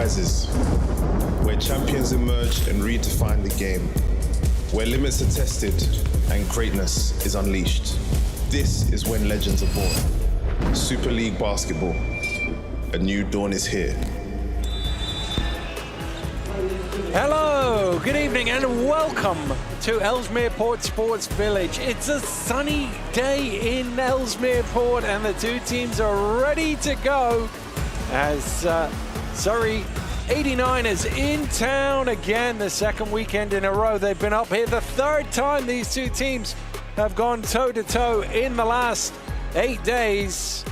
rises, where champions emerge and redefine the game, where limits are tested and greatness is unleashed. This is when legends are born. Super League Basketball. A new dawn is here. Hello, good evening and welcome to Ellesmere Port Sports Village. It's a sunny day in Ellesmere Port and the two teams are ready to go as Surrey 89ers in town again, the second weekend in a row. They've been up here the third time these two teams have gone toe-to-toe in the last 8 days.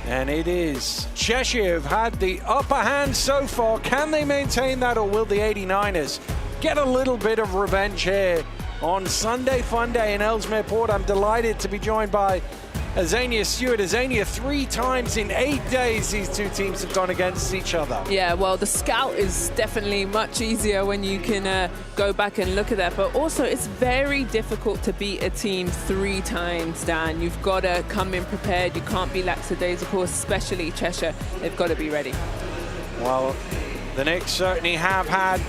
And it is Cheshire who've had the upper hand so far. Can they maintain that, or will the 89ers get a little bit of revenge here on Sunday Fun Day in Ellesmere Port? I'm delighted to be joined by Azania Stewart. Azania, 3 times in 8 days these two teams have gone against each other. Yeah, well, the scout is definitely much easier when you can go back and look at that. But also, it's very difficult to beat a team 3 times, Dan. You've got to come in prepared. You can't be lackadaisical, especially Cheshire. They've got to be ready. Well, the Knicks certainly have had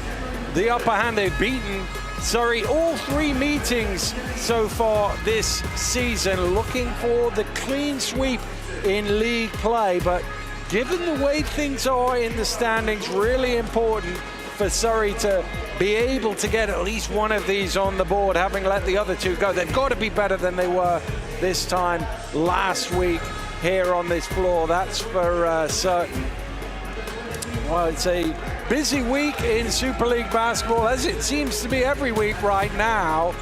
the upper hand. They've beaten Surrey all 3 meetings so far this season, looking for the clean sweep in league play. But given the way things are in the standings, really important for Surrey to be able to get at least one of these on the board, having let the other 2 go. They've got to be better than they were this time last week here on this floor. That's for certain. Well, it's a busy week in Super League basketball, as it seems to be every week right now.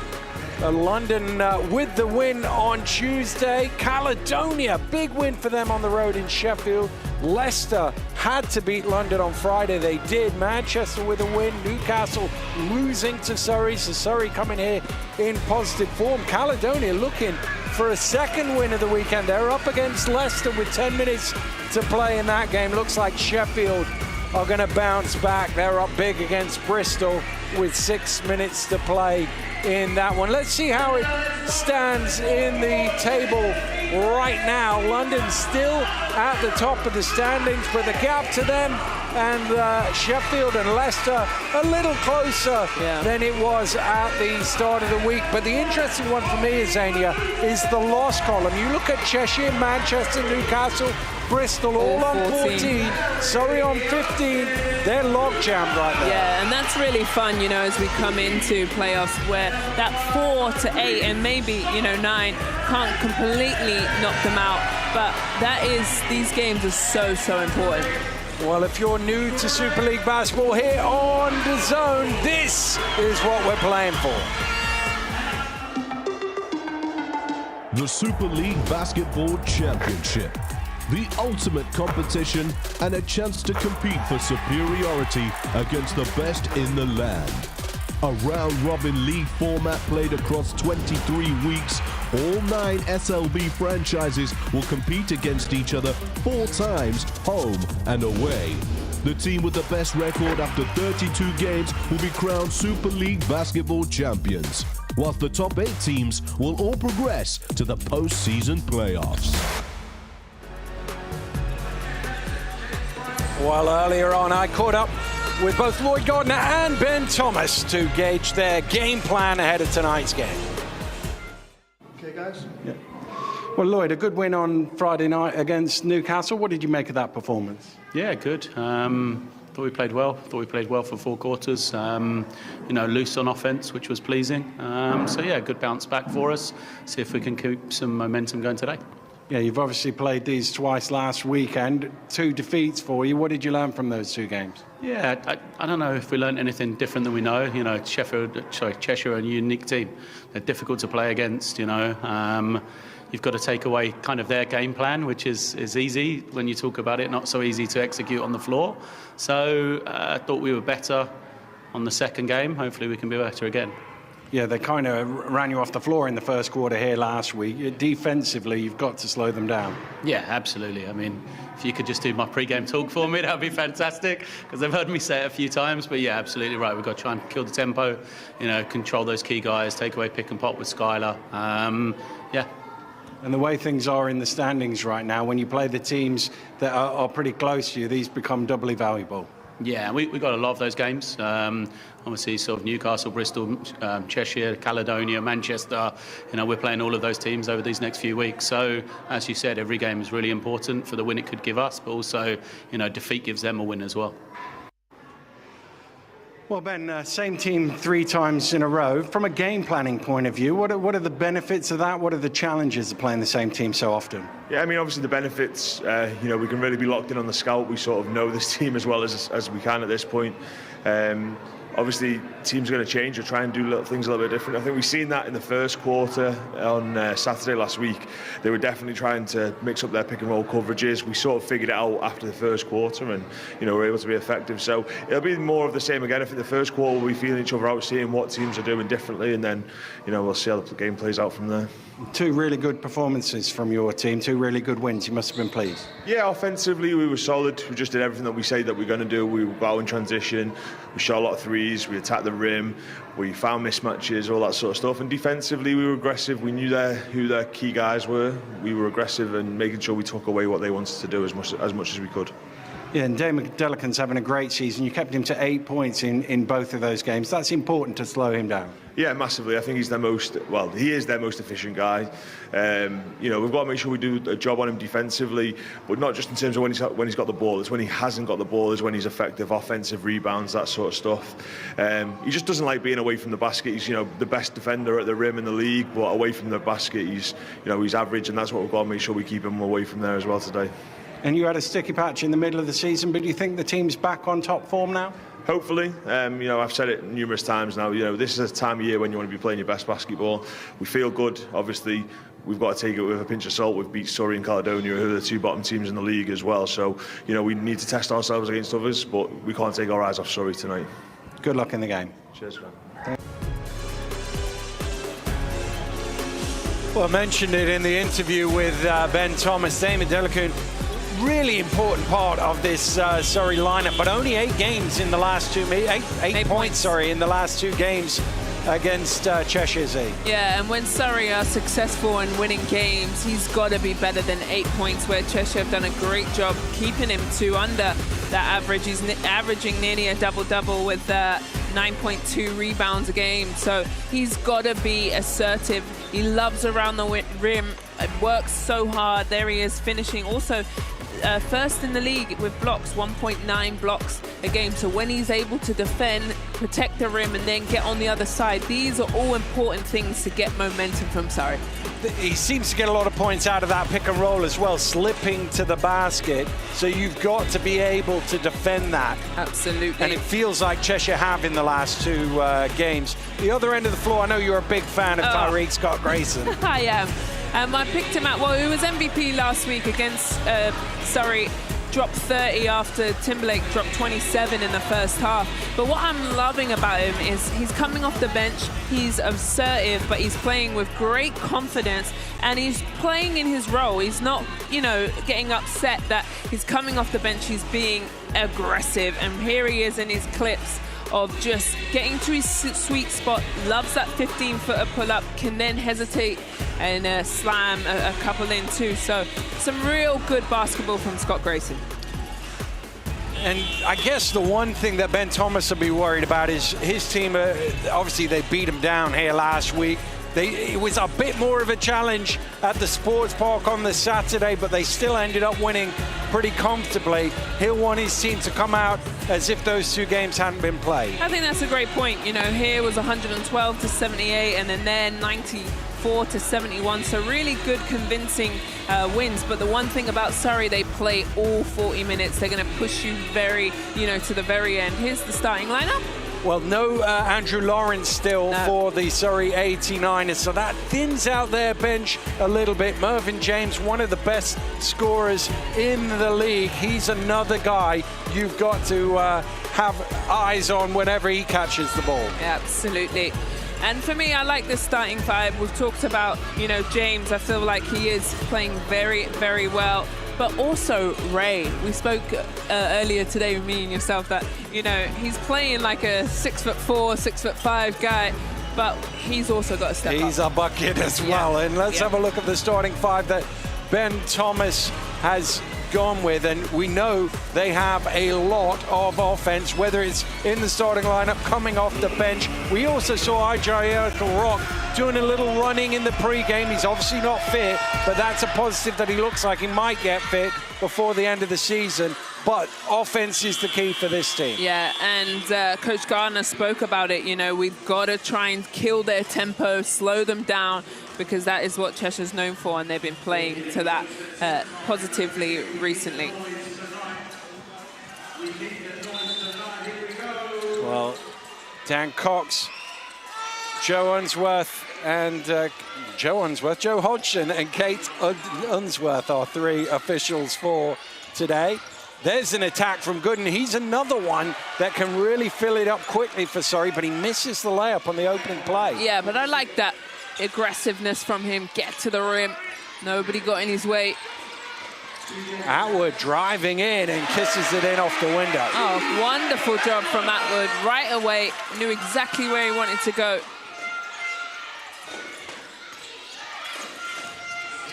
London with the win on Tuesday. Caledonia, big win for them on the road in Sheffield. Leicester had to beat London on Friday. They did. Manchester with a win. Newcastle losing to Surrey. So Surrey coming here in positive form. Caledonia looking for a second win of the weekend. They're up against Leicester with 10 minutes to play in that game. Looks like Sheffield are going to bounce back. They're up big against Bristol with 6 minutes to play in that one. Let's see how it stands in the table right now. London still at the top of the standings, but the gap to them and Sheffield and Leicester a little closer than it was at the start of the week. But the interesting one for me, Azania, is the loss column. You look at Cheshire, Manchester, Newcastle, Bristol all on 14, Surrey on 15. They're logjammed right now. Yeah, and that's really fun, you know, as we come into playoffs where that 4 to 8 and maybe, 9 can't completely knock them out. But that is, these games are so important. Well, if you're new to Super League basketball here on DAZN, this is what we're playing for. The Super League Basketball Championship. The ultimate competition and a chance to compete for superiority against the best in the land. A round-robin league format played across 23 weeks. All 9 SLB franchises will compete against each other 4 times, home and away. The team with the best record after 32 games will be crowned Super League Basketball champions, whilst the top 8 teams will all progress to the postseason playoffs. Well, earlier on, I caught up with both Lloyd Gardner and Ben Thomas to gauge their game plan ahead of tonight's game. Okay, guys? Yeah. Well, Lloyd, a good win on Friday night against Newcastle. What did you make of that performance? Yeah, good. Thought we played well. Thought we played well for 4 quarters. Loose on offense, which was pleasing. So, yeah, good bounce back for us. See if we can keep some momentum going today. Yeah, you've obviously played these twice last weekend. 2 defeats for you. What did you learn from those 2 games? Yeah, I don't know if we learned anything different than we know. Cheshire are a unique team. They're difficult to play against, You've got to take away kind of their game plan, which is easy when you talk about it, not so easy to execute on the floor. So I thought we were better on the second game. Hopefully we can be better again. Yeah, they kind of ran you off the floor in the first quarter here last week. Defensively, you've got to slow them down. Yeah, absolutely. I mean, if you could just do my pre-game talk for me, that would be fantastic, because they've heard me say it a few times. But yeah, absolutely right. We've got to try and kill the tempo, control those key guys, take away pick and pop with Skylar. Yeah. And the way things are in the standings right now, when you play the teams that are pretty close to you, these become doubly valuable. Yeah, we got a lot of those games. Obviously, sort of Newcastle, Bristol, Cheshire, Caledonia, Manchester. We're playing all of those teams over these next few weeks. So, as you said, every game is really important for the win it could give us, but also, defeat gives them a win as well. Well, Ben, same team 3 times in a row. From a game planning point of view, what are the benefits of that? What are the challenges of playing the same team so often? Yeah, I mean, obviously the benefits, we can really be locked in on the scout. We sort of know this team as well as we can at this point. Obviously, teams are going to change or try and do little things a little bit different. I think we've seen that in the first quarter on Saturday last week. They were definitely trying to mix up their pick and roll coverages. We sort of figured it out after the first quarter and, were able to be effective. So it'll be more of the same again. I think the first quarter we'll be feeling each other out, seeing what teams are doing differently, and then, we'll see how the game plays out from there. 2 really good performances from your team, 2 really good wins. You must have been pleased. Yeah, offensively we were solid. We just did everything that we say that we're going to do. We were out in transition. We shot a lot of threes. We attacked the rim. We found mismatches, all that sort of stuff. And defensively we were aggressive. We knew who their key guys were. We were aggressive and making sure we took away what they wanted to do as much as we could. Yeah, and Dave McDellican's having a great season. You kept him to 8 points in both of those games. That's important to slow him down. Yeah, massively. I think he is their most efficient guy. We've got to make sure we do a job on him defensively, but not just in terms of when he's got the ball. It's when he hasn't got the ball, is when he's effective, offensive rebounds, that sort of stuff. He just doesn't like being away from the basket. He's the best defender at the rim in the league, but away from the basket, he's average, and that's what we've got to make sure we keep him away from there as well today. And you had a sticky patch in the middle of the season, but do you think the team's back on top form now? Hopefully. I've said it numerous times now. This is a time of year when you want to be playing your best basketball. We feel good. Obviously, we've got to take it with a pinch of salt. We've beat Surrey and Caledonia, who are the 2 bottom teams in the league as well. So, we need to test ourselves against others, but we can't take our eyes off Surrey tonight. Good luck in the game. Cheers, man. Well, I mentioned it in the interview with Ben Thomas. Damon Delacoon, really important part of this Surrey lineup, but only 8 games in the last 2 8 points in the last 2 games against Cheshire. Yeah, and when Surrey are successful in winning games, he's got to be better than 8 points, where Cheshire have done a great job keeping him to under that average. He's averaging nearly a double-double with 9.2 rebounds a game, so he's got to be assertive. He loves around the rim, works so hard. There he is, finishing also first in the league with blocks, 1.9 blocks a game. So when he's able to defend, protect the rim, and then get on the other side, these are all important things to get momentum from Surrey. He seems to get a lot of points out of that pick and roll as well, slipping to the basket. So you've got to be able to defend that. Absolutely. And it feels like Cheshire have in the last 2 games. The other end of the floor, I know you're a big fan of Tyreek Scott-Grayson. I am. I picked him out. Well, he was MVP last week against Surrey. Dropped 30 after Timberlake dropped 27 in the first half. But what I'm loving about him is he's coming off the bench. He's assertive, but he's playing with great confidence, and he's playing in his role. He's not, getting upset that he's coming off the bench. He's being aggressive, and here he is in his clips of just getting to his sweet spot. Loves that 15-footer pull-up, can then hesitate and slam a couple in too. So some real good basketball from Scott-Grayson. And I guess the one thing that Ben Thomas will be worried about is his team, obviously they beat him down here last week. It was a bit more of a challenge at the sports park on the Saturday, but they still ended up winning pretty comfortably. He'll want his team to come out as if those 2 games hadn't been played. I think that's a great point. Here was 112 to 78, and then there 94 to 71. So really good, convincing wins. But the one thing about Surrey, they play all 40 minutes. They're going to push you very, to the very end. Here's the starting lineup. Well, no Andrew Lawrence still for the Surrey 89ers, so that thins out their bench a little bit. Mervyn James, one of the best scorers in the league. He's another guy you've got to have eyes on whenever he catches the ball. Absolutely. And for me, I like this starting 5. We've talked about, James. I feel like he is playing very, very well. But also Ray. We spoke earlier today with me and yourself that, he's playing like a 6'4", 6'5" guy, but he's also got to step up. He's a bucket as well. And let's have a look at the starting 5 that Ben Thomas has gone with, and we know they have a lot of offense, whether it's in the starting lineup, coming off the bench. We also saw Ajay Rock doing a little running in the pre-game. He's obviously not fit, but that's a positive that he looks like he might get fit before the end of the season. But offense is the key for this team. Yeah, and Coach Gardner spoke about it. You know, we've got to try and kill their tempo, slow them down, because that is what Cheshire's known for, and they've been playing to that positively recently. Well, Dan Cox, Joe Unsworth, and Joe Hodgson and Kate Unsworth are 3 officials for today. There's an attack from Gooden. He's another one that can really fill it up quickly for Surrey, but he misses the layup on the opening play. Yeah, but I like that aggressiveness from him. Get to the rim. Nobody got in his way. Atwood driving in and kisses it in off the window. Oh, wonderful job from Atwood. Right away, knew exactly where he wanted to go.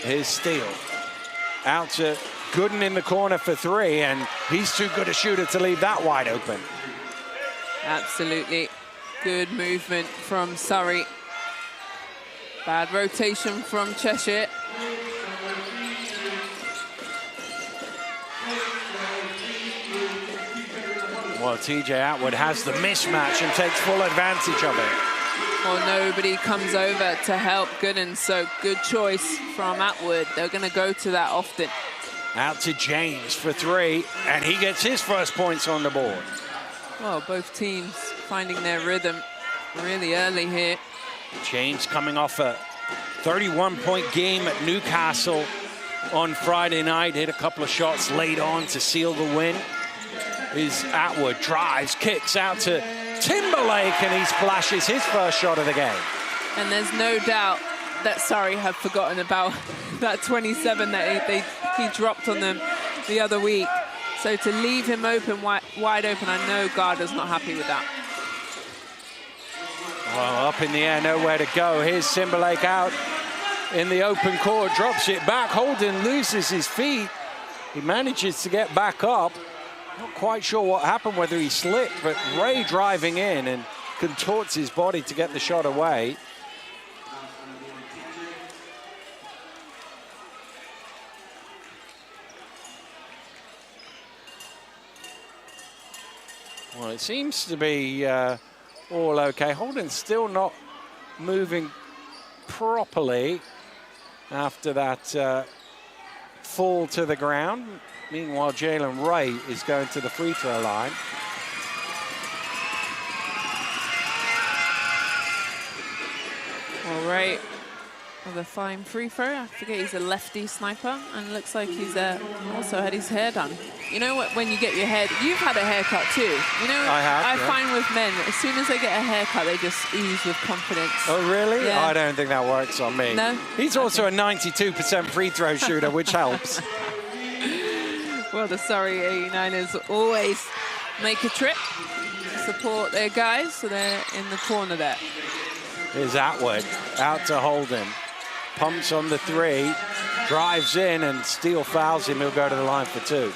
His steal. Out to Gooden in the corner for 3, and he's too good a shooter to leave that wide open. Absolutely. Good movement from Surrey. Bad rotation from Cheshire. Well, TJ Atwood has the mismatch and takes full advantage of it. Well, nobody comes over to help Gooden, so good choice from Atwood. They're going to go to that often. Out to James for 3, and he gets his first points on the board. Well, both teams finding their rhythm really early here. James coming off a 31-point game at Newcastle on Friday night. Hit a couple of shots late on to seal the win. Is Atwood drives, kicks out to Timberlake, and he splashes his first shot of the game. And there's no doubt that Surrey have forgotten about that 27 that he dropped on them the other week. So to leave him open, wide open, I know Gardner's not happy with that. Well, up in the air, nowhere to go. Here's Timberlake out in the open court, drops it back. Holden loses his feet. He manages to get back up. Not quite sure what happened, whether he slipped, but Ray driving in and contorts his body to get the shot away. Well, it seems to be all okay. Holden's still not moving properly after that fall to the ground. Meanwhile, Jalen Ray is going to the free throw line. All right, with a fine free throw. I forget he's a lefty sniper, and looks like he's also had his hair done. You know what? When you get your hair, you've had a haircut too. You know, I have. I find with men, as soon as they get a haircut, they just ooze with confidence. Oh, really? Yeah. I don't think that works on me. No? He's also a 92% free throw shooter, which helps. Well, the Surrey 89ers always make a trip, support their guys, so they're in the corner there. Here's Atwood, out to Holden. Pumps on the 3, drives in, and Steele fouls him. He'll go to the line for 2.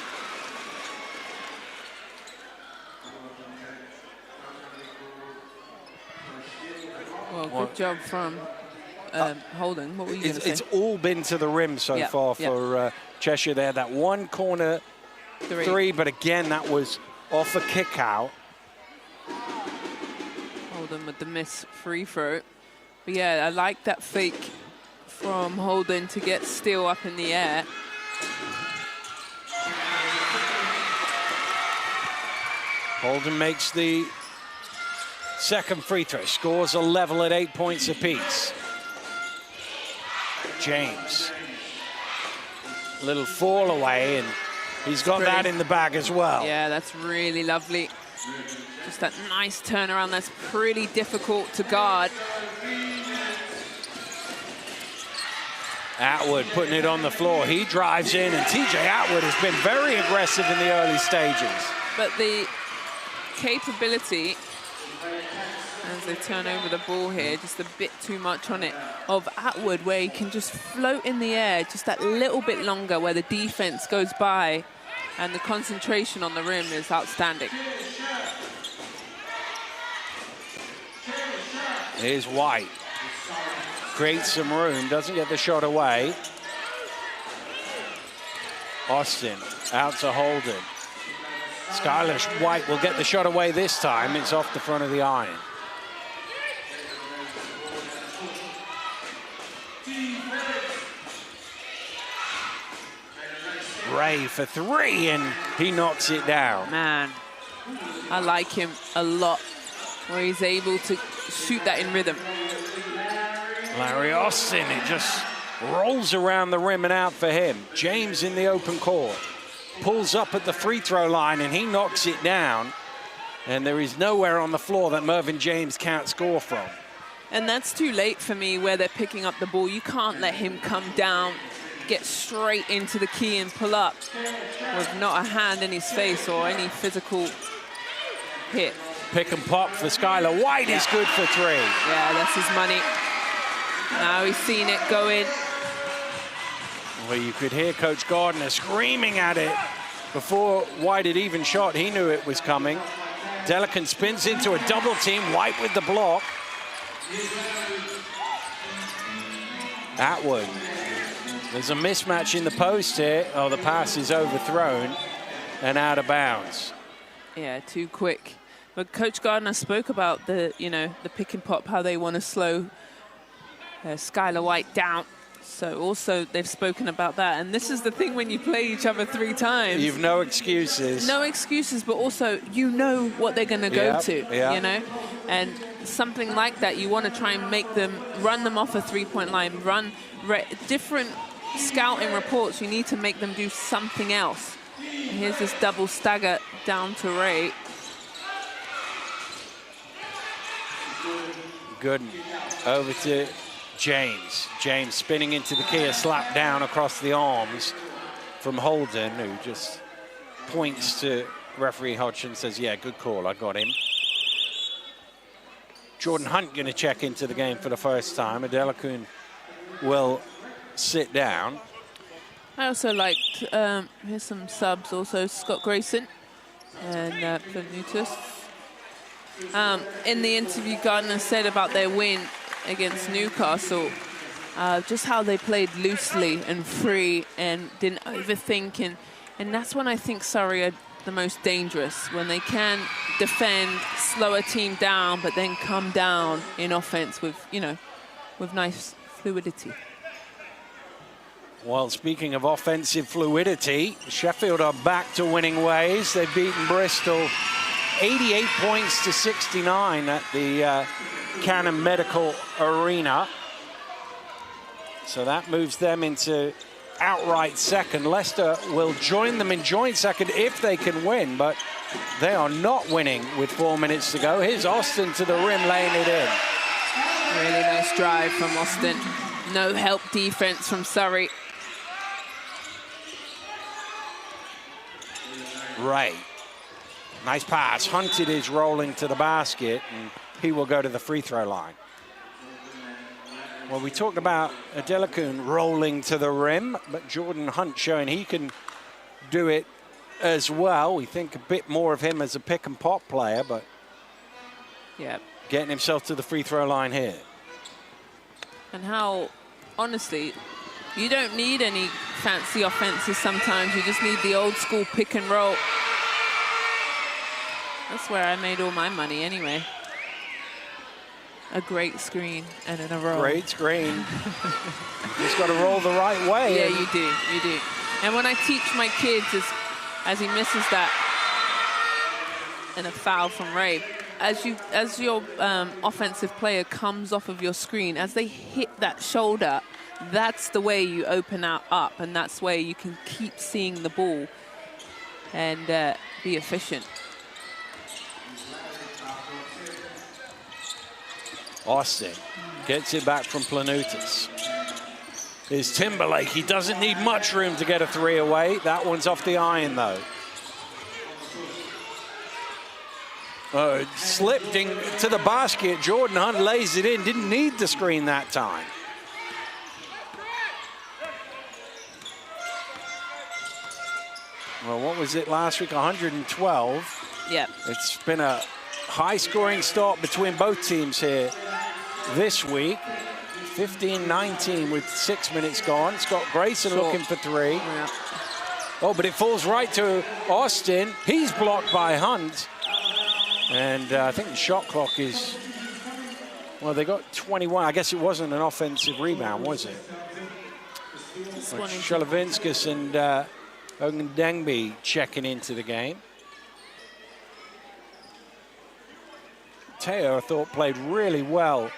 Well, good job from Holden. What were you going to say? It's all been to the rim so far for Cheshire there. That one corner 3, but again, that was off a kick out. Holden with the miss free throw. But yeah, I like that fake from Holden to get Steele up in the air. Holden makes the second free throw, scores a level at 8 points apiece. James, a little fall away, and he's got that in the bag as well. Yeah, that's really lovely. Just that nice turnaround that's pretty difficult to guard. Atwood putting it on the floor. He drives in, and TJ Atwood has been very aggressive in the early stages. But the capability as they turn over the ball here. Just a bit too much on it of Atwood, where he can just float in the air just that little bit longer, where the defense goes by, and the concentration on the rim is outstanding. Here's White. Creates some room, doesn't get the shot away. Austin out to Holden. Skylar White will get the shot away this time. It's off the front of the iron. Ray for three, and he knocks it down. Man, I like him a lot, where he's able to shoot that in rhythm. Larry Austin, it just rolls around the rim and out for him. James in the open court. Pulls up at the free throw line, and he knocks it down. And there is nowhere on the floor that Mervyn James can't score from. And that's too late for me, where they're picking up the ball. You can't let him come down, get straight into the key and pull up with not a hand in his face or any physical hit. Pick and pop for Skylar White is good for three. Yeah, that's his money. Now he's seen it go in. Well, you could hear Coach Gardner screaming at it before White had even shot. He knew it was coming. Delican spins into a double team. White with the block. Atwood. There's a mismatch in the post here. Oh, the pass is overthrown and out of bounds. Yeah, too quick. But Coach Gardner spoke about the, the pick and pop, how they want to slow Skylar White down. So also they've spoken about that. And this is the thing when you play each other 3 times. You've no excuses. No excuses, but also you know what they're going to go to, And something like that, you want to try and make them, run them off a 3-point line, run different scouting reports. You need to make them do something else. And here's this double stagger down to Ray. Gooden over to James. James spinning into the key, a slap down across the arms from Holden, who just points to referee Hodgson, says, yeah, good call, I got him. Jordan Hunt going to check into the game for the first time. Adelakun will sit down. I also liked, here's some subs also, Scott Grayson and Planutus. In the interview, Gardner said about their win against Newcastle, just how they played loosely and free and didn't overthink. And that's when I think Surrey are the most dangerous, when they can defend, slow a team down, but then come down in offense with, with nice fluidity. Well, speaking of offensive fluidity, Sheffield are back to winning ways. They've beaten Bristol 88 points to 69 at the Cannon Medical Arena. So that moves them into outright second. Leicester will join them in joint second if they can win, but they are not winning with 4 minutes to go. Here's Austin to the rim, laying it in. Really nice drive from Austin. No help defense from Surrey. Ray. Nice pass. Hunted is rolling to the basket, and he will go to the free throw line. Well, we talked about Adelakun rolling to the rim, but Jordan Hunt showing he can do it as well. We think a bit more of him as a pick and pop player, but getting himself to the free throw line here. And how, honestly, you don't need any fancy offenses sometimes. You just need the old school pick and roll. That's where I made all my money anyway. A great screen and in a roll. Great screen. Just got to roll the right way. Yeah, you do. And when I teach my kids, as he misses that and a foul from Ray, as your offensive player comes off of your screen, as they hit that shoulder, that's the way you open up, and that's where you can keep seeing the ball and be efficient. Austin gets it back from Planutis. Here's Timberlake. He doesn't need much room to get a three away. That one's off the iron, though. Slipped to the basket. Jordan Hunt lays it in. Didn't need the screen that time. Well, what was it last week? 112. Yeah. It's been a high-scoring start between both teams here this week. 15-19 with 6 minutes gone. Scott Grayson looking for three. Yeah. Oh, but it falls right to Austin. He's blocked by Hunt. And I think the shot clock is, well, they got 21. I guess it wasn't an offensive rebound, was it? Sholovinskas and Ogundengbe checking into the game. Teo, I thought, played really well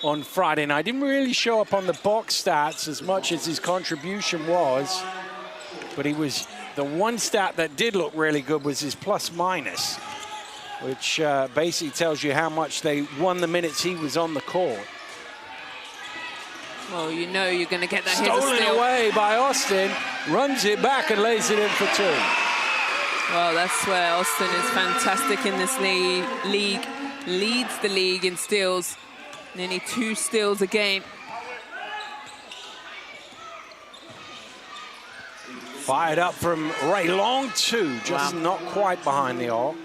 on Friday night. Didn't really show up on the box stats as much as his contribution was, but he was, the one stat that did look really good was his plus-minus, which basically tells you how much they won the minutes he was on the court. Well, you know you're going to get that. Stolen away by Austin, runs it back and lays it in for two. Well, that's where Austin is fantastic in this league. Leads the league in steals. Nearly 2 steals a game. Fired up from Ray, long two, just not quite behind the arc.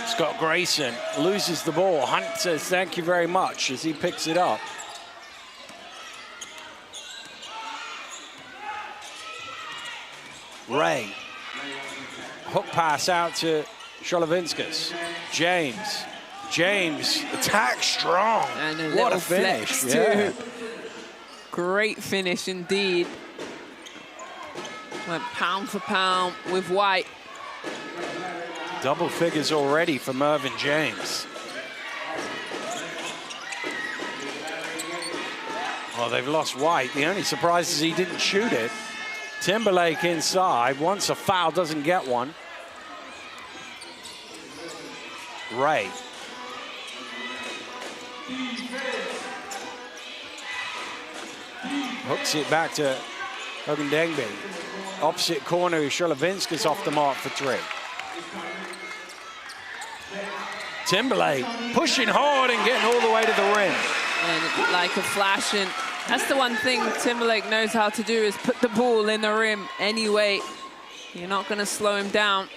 Scott Grayson loses the ball. Hunt says thank you very much as he picks it up. Ray. Hook pass out to Sholovinskas. James attacks strong. And what a finish. Flex too. Great finish indeed. Went pound for pound with White. Double figures already for Mervyn James. Well, they've lost White. The only surprise is he didn't shoot it. Timberlake inside, wants a foul, doesn't get one. Ray. Hooks it back to Ogundengbe. Opposite corner, Sholovinskas off the mark for three. Timberlake pushing hard and getting all the way to the rim. And like a flash, and that's the one thing Timberlake knows how to do, is put the ball in the rim anyway. You're not going to slow him down.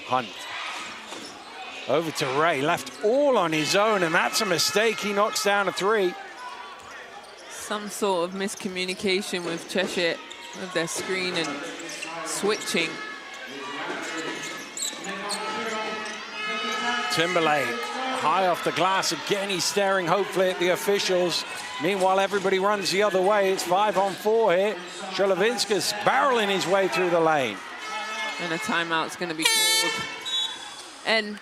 Hunt. Over to Ray, left all on his own, and that's a mistake. He knocks down a three. Some sort of miscommunication with Cheshire, with their screen and switching. Timberlake high off the glass again. He's staring hopefully at the officials. Meanwhile, everybody runs the other way. It's 5-on-4 here. Sholovinskas barreling his way through the lane. And a timeout's going to be called. And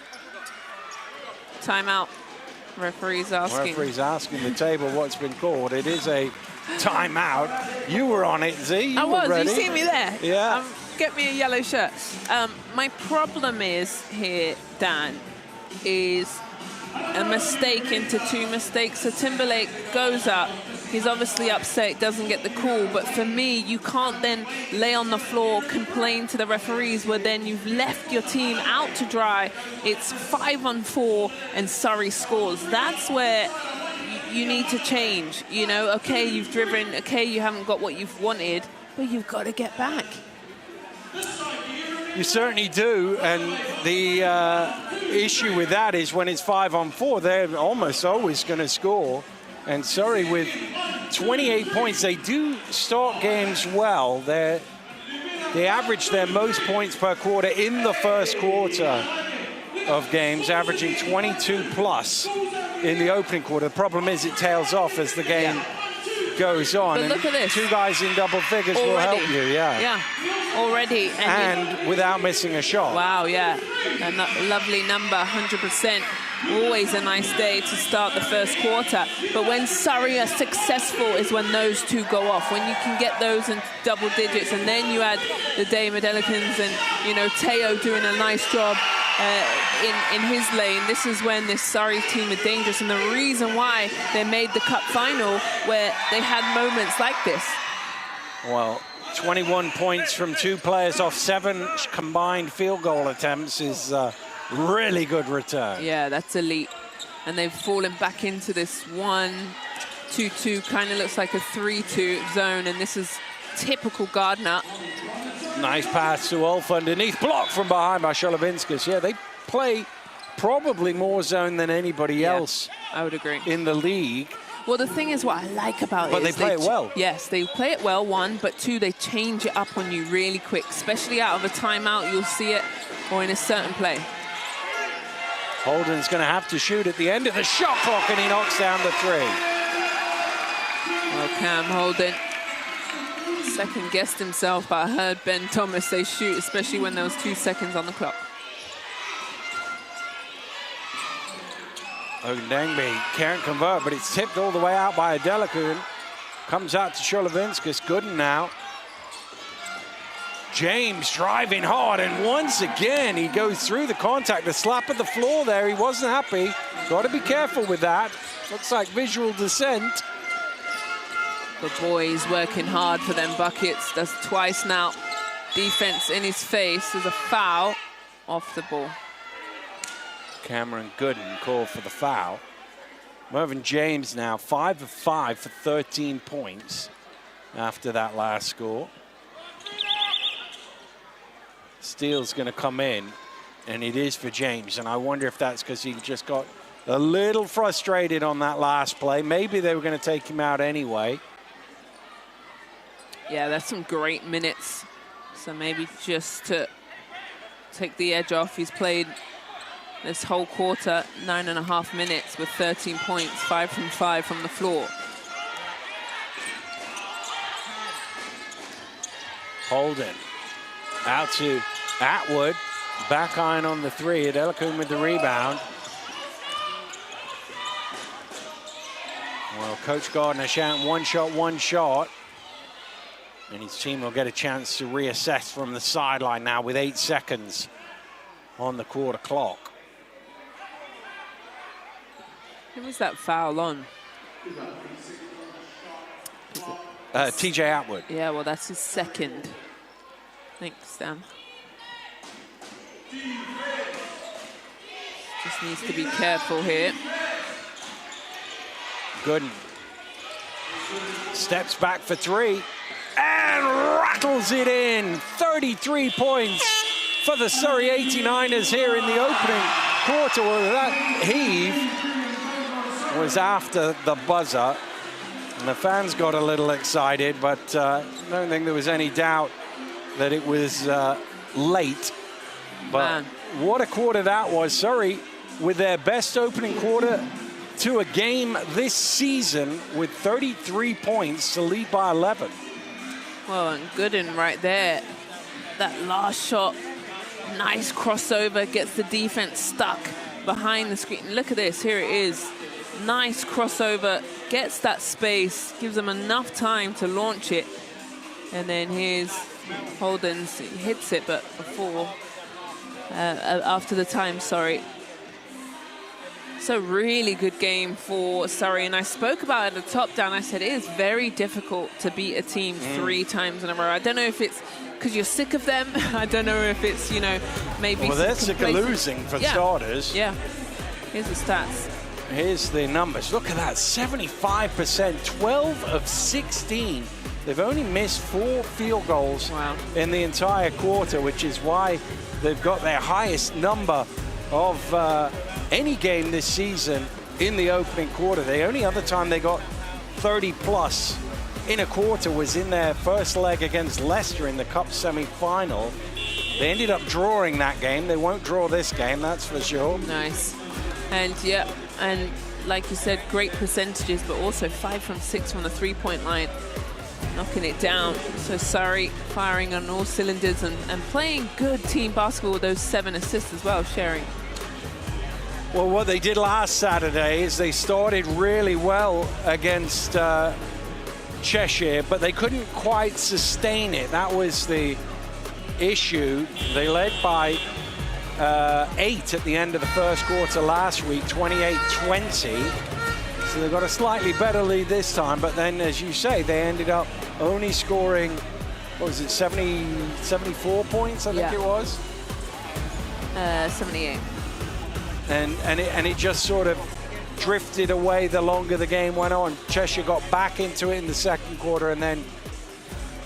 timeout. Referee's asking the table what's been called. It is a timeout. You were on it, Z. I was. Ready. You see me there? Yeah. Get me a yellow shirt. My problem is here, Dan, is a mistake into 2 mistakes. So Timberlake goes up. He's obviously upset, doesn't get the call. But for me, you can't then lay on the floor, complain to the referees, where then you've left your team out to dry. It's 5-on-4 and Surrey scores. That's where you need to change. You know, okay, you've driven, okay, you haven't got what you've wanted, but you've got to get back. You certainly do, and the issue with that is when it's 5-on-4, they're almost always going to score. And Surrey with 28 points, they do start games well. They average their most points per quarter in the first quarter of games, averaging 22 plus in the opening quarter. The problem is it tails off as the game goes on. But look at this. 2 guys in double figures Already. will help you, Yeah, already. And without missing a shot. Wow, yeah. A lovely number, 100%. always a nice day to start the first quarter. But when Surrey are successful is when those two go off. When you can get those in double digits, and then you add the Dame Delicans and, you know, Teo doing a nice job in his lane. This is when this Surrey team are dangerous, and the reason why they made the cup final, where they had moments like this. Well, 21 points from 2 players off 7 combined field goal attempts is really good return. Yeah, that's elite. And they've fallen back into this 1-2-2, kind of looks like a 3-2 zone, and this is typical Gardner. Nice pass to Ulf underneath, blocked from behind by Sholovinskas. Yeah, they play probably more zone than anybody else, I would agree, in the league. Well, the thing is, what I like about it but is they play it well. Yes, they play it well, 1, but 2, they change it up on you really quick, especially out of a timeout. You'll see it, or in a certain play. Holden's going to have to shoot at the end of the shot clock, and he knocks down the 3. Well, Cam Holden second-guessed himself, but I heard Ben Thomas say shoot, especially when there was 2 seconds on the clock. Ogundengbe can't convert, but it's tipped all the way out by Adelakun. Comes out to Sholovinskas. Gooden now. James driving hard, and once again he goes through the contact. The slap at the floor there, he wasn't happy. Got to be careful with that. Looks like visual dissent. The boys working hard for them buckets. That's twice now. Defense in his face. There's a foul off the ball. Cameron Gooden called for the foul. Mervyn James now 5 of 5 for 13 points after that last score. Steele's going to come in, and it is for James, and I wonder if that's because he just got a little frustrated on that last play. Maybe they were going to take him out anyway. Yeah, that's some great minutes. So maybe just to take the edge off. He's played this whole quarter, 9.5 minutes with 13 points, 5 from 5 from the floor. Holden out to Atwood, back iron on the 3. Adelakun with the rebound. Well, Coach Gardner shouting 1 shot, 1 shot. And his team will get a chance to reassess from the sideline now with 8 seconds on the quarter clock. Who was that foul on? TJ Atwood. Yeah, well, that's his second. Thanks, Dan. Just needs to be careful here. Gooden steps back for 3 and rattles it in. 33 points for the Surrey 89ers here in the opening quarter. Well, that heave was after the buzzer, and the fans got a little excited, but I don't think there was any doubt that it was late. But what a quarter that was. Surrey with their best opening quarter to a game this season with 33 points to lead by 11. Well, and Gooden right there. That last shot, nice crossover, gets the defense stuck behind the screen. Look at this, here it is. Nice crossover, gets that space, gives them enough time to launch it. And then here's Holden's, he hits it, but before, after the time, sorry. So really good game for Surrey, and I spoke about it at the top down. I said it is very difficult to beat a team 3 times in a row. I don't know if it's because you're sick of them. I don't know if it's, you know, maybe... Well, they're sick of losing for starters. Yeah, here's the stats. Here's the numbers. Look at that, 75%, 12 of 16. They've only missed 4 field goals in the entire quarter, which is why they've got their highest number of any game this season in the opening quarter. The only other time they got 30 plus in a quarter was in their first leg against Leicester in the Cup semi-final. They ended up drawing that game. They won't draw this game, that's for sure. Nice. And yeah, and like you said, great percentages, but also 5 from 6 from the 3-point line, knocking it down. So Surrey firing on all cylinders and playing good team basketball with those 7 assists as well, sharing. Well, what they did last Saturday is they started really well against Cheshire, but they couldn't quite sustain it. That was the issue. They led by 8 at the end of the first quarter last week, 28-20. So they got a slightly better lead this time, but then, as you say, they ended up only scoring, what was it, 74 points, I think it was? 78. And it just sort of drifted away the longer the game went on. Cheshire got back into it in the second quarter and then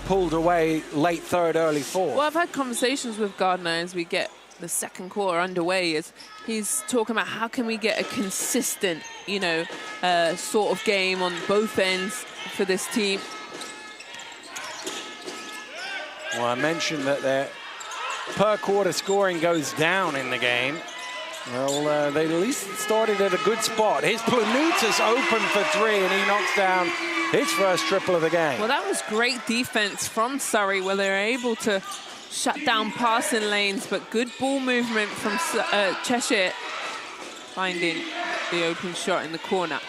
pulled away late third, early fourth. Well, I've had conversations with Gardner as we get the second quarter underway. He's talking about how can we get a consistent, you know, sort of game on both ends for this team. Well, I mentioned that their per quarter scoring goes down in the game. Well, they at least started at a good spot. Here's Planuta's open for 3, and he knocks down his first triple of the game. Well, that was great defense from Surrey, where they were able to shut down passing lanes, but good ball movement from Cheshire, finding the open shot in the corner.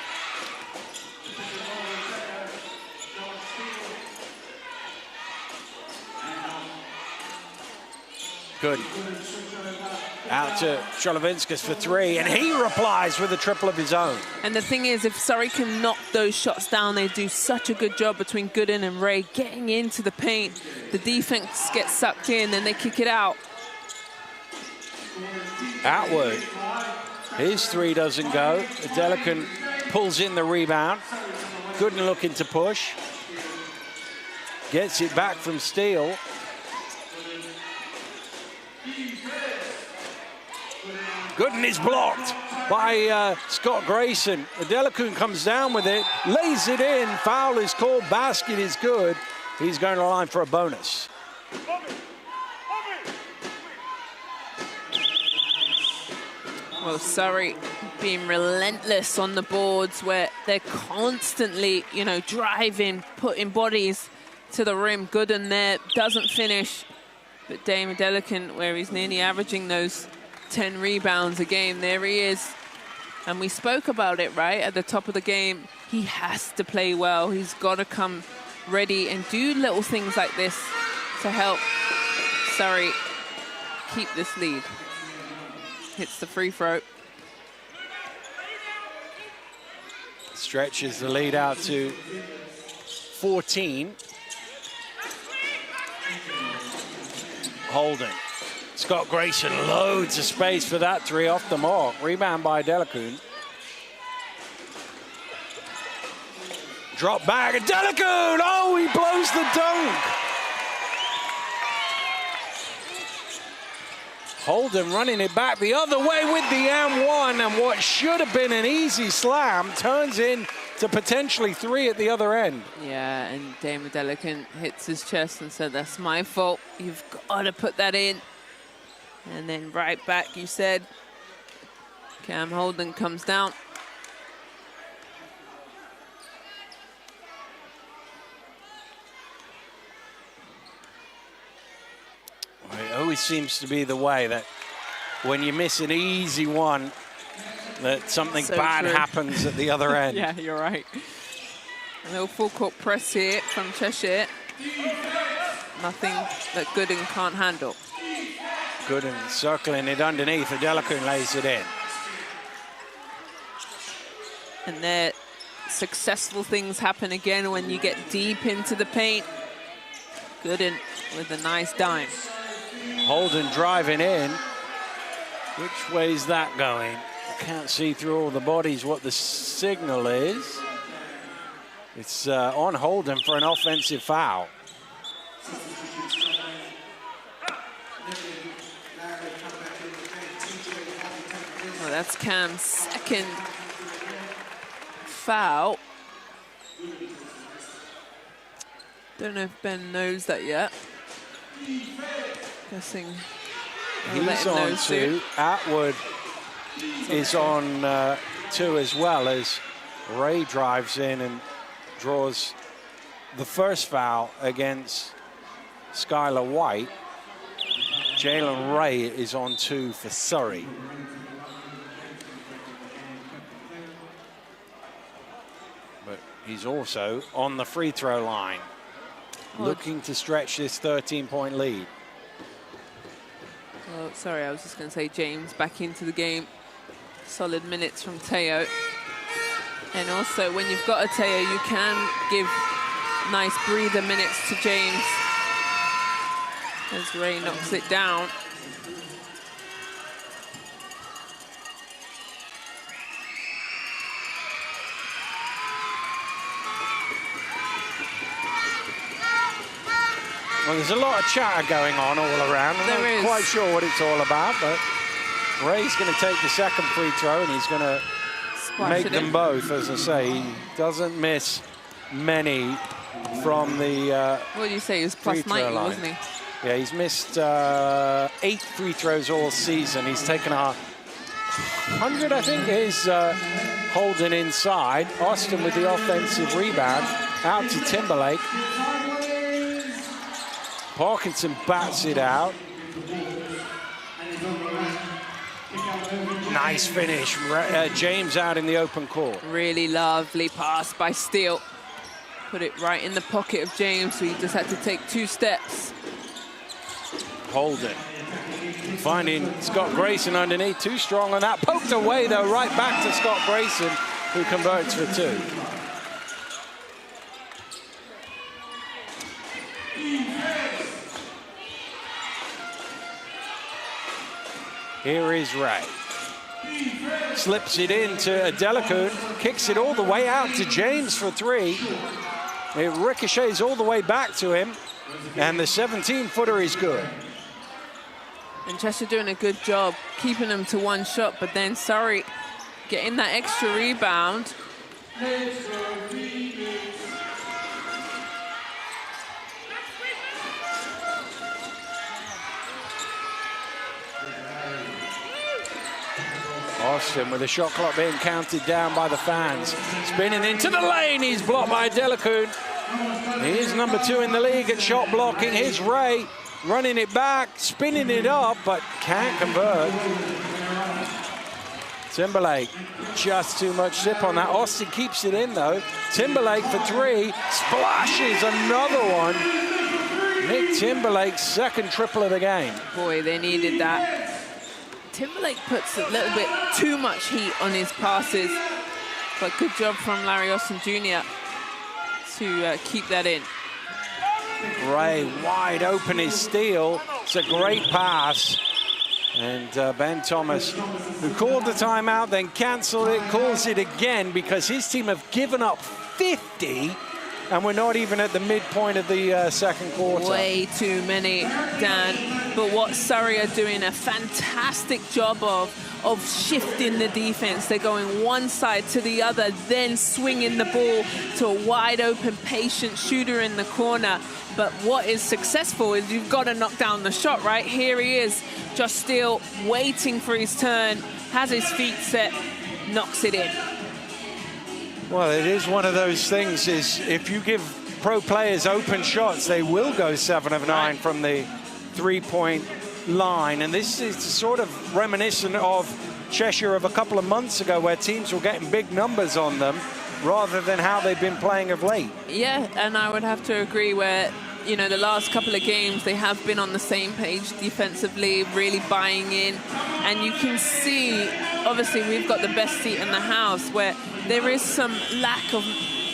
Good. Out to Cholovinskas for 3, and he replies with a triple of his own. And the thing is, if Surrey can knock those shots down, they do such a good job between Gooden and Ray getting into the paint. The defense gets sucked in, and they kick it out. Atwood. His 3 doesn't go. Delican pulls in the rebound. Gooden looking to push. Gets it back from Steele. Gooden is blocked by Scott Grayson. Delican comes down with it, lays it in. Foul is called, basket is good. He's going to the line for a bonus. Well, Surrey being relentless on the boards, where they're constantly, you know, driving, putting bodies to the rim. Gooden there doesn't finish, but Damon Delican, where he's nearly averaging those 10 rebounds a game, there he is. And we spoke about it, right, at the top of the game. He has to play well. He's got to come ready and do little things like this to help Surrey keep this lead. Hits the free throw. Stretches the lead out to 14. Holden. Scott Grayson, loads of space for that 3 off the mark. Rebound by Delican. Drop back, and Delican! Oh, he blows the dunk! Holden running it back the other way with the M1, and what should have been an easy slam turns into potentially 3 at the other end. Yeah, and Damon Delican hits his chest and said, that's my fault. You've got to put that in. And then right back, you said, Cam Holden comes down. It always seems to be the way that when you miss an easy one, that something So bad true. happens at the other end. Yeah, you're right. A little full court press here from Cheshire. Nothing that Gooden can't handle. Gooden circling it underneath. Delican lays it in. And there, successful things happen again when you get deep into the paint. Gooden with a nice dime. Holden driving in. Which way's that going? I can't see through all the bodies what the signal is. It's on Holden for an offensive foul. Well, that's Cam's second foul. Don't know if Ben knows that yet. Guessing He's on 2. Atwood is on 2 as well, as Ray drives in and draws the first foul against Skylar White. Jalen Ray is on 2 for Surrey. But he's also on the free throw line, looking to stretch this 13-point lead. Oh, sorry, I was just going to say James back into the game. Solid minutes from Teo. And also, when you've got a Teo, you can give nice breather minutes to James as Ray knocks it down. Well, there's a lot of chatter going on all around. I'm not quite sure what it's all about, but Ray's going to take the second free throw, and he's going to make them both. As I say, he doesn't miss many from the what do you say? He was plus 90, wasn't he? Yeah, he's missed 8 free throws all season. He's taken 100, I think, is Holden inside. Austin with the offensive rebound. Out to Timberlake. Parkinson bats it out. Nice finish. James out in the open court. Really lovely pass by Steele. Put it right in the pocket of James, so he just had to take 2 steps. Holden finding Scott Grayson underneath. Too strong on that. Poked away, though, right back to Scott Grayson, who converts for 2. Here is Ray. Slips it into Adelakun, kicks it all the way out to James for 3. It ricochets all the way back to him, and the 17-footer is good. And Cheshire doing a good job keeping them to 1 shot, but then Surrey getting that extra rebound. Austin with the shot clock being counted down by the fans. Spinning into the lane, he's blocked by Adelakun. He is number 2 in the league at shot blocking. Here's Ray running it back, spinning it up, but can't convert. Timberlake, just too much zip on that. Austin keeps it in, though. Timberlake for 3, splashes another one. Nick Timberlake's second triple of the game. Boy, they needed that. Timberlake puts a little bit too much heat on his passes, but good job from Larry Austin Jr. to keep that in. Ray wide open is Steele. It's a great pass. And Ben Thomas, who called the timeout, then canceled it, calls it again because his team have given up 50, and we're not even at the midpoint of the second quarter. Way too many, Dan. But what Surrey are doing a fantastic job of shifting the defense. They're going one side to the other, then swinging the ball to a wide open, patient shooter in the corner. But what is successful is you've got to knock down the shot, right? Here he is, just still waiting for his turn, has his feet set, knocks it in. Well, it is one of those things, is if you give pro players open shots, they will go 7 of 9 from the 3-point line. And this is sort of reminiscent of Cheshire of a couple of months ago, where teams were getting big numbers on them rather than how they've been playing of late. Yeah, and I would have to agree where, you know, the last couple of games, they have been on the same page defensively, really buying in. And you can see, obviously, we've got the best seat in the house, where there is some lack of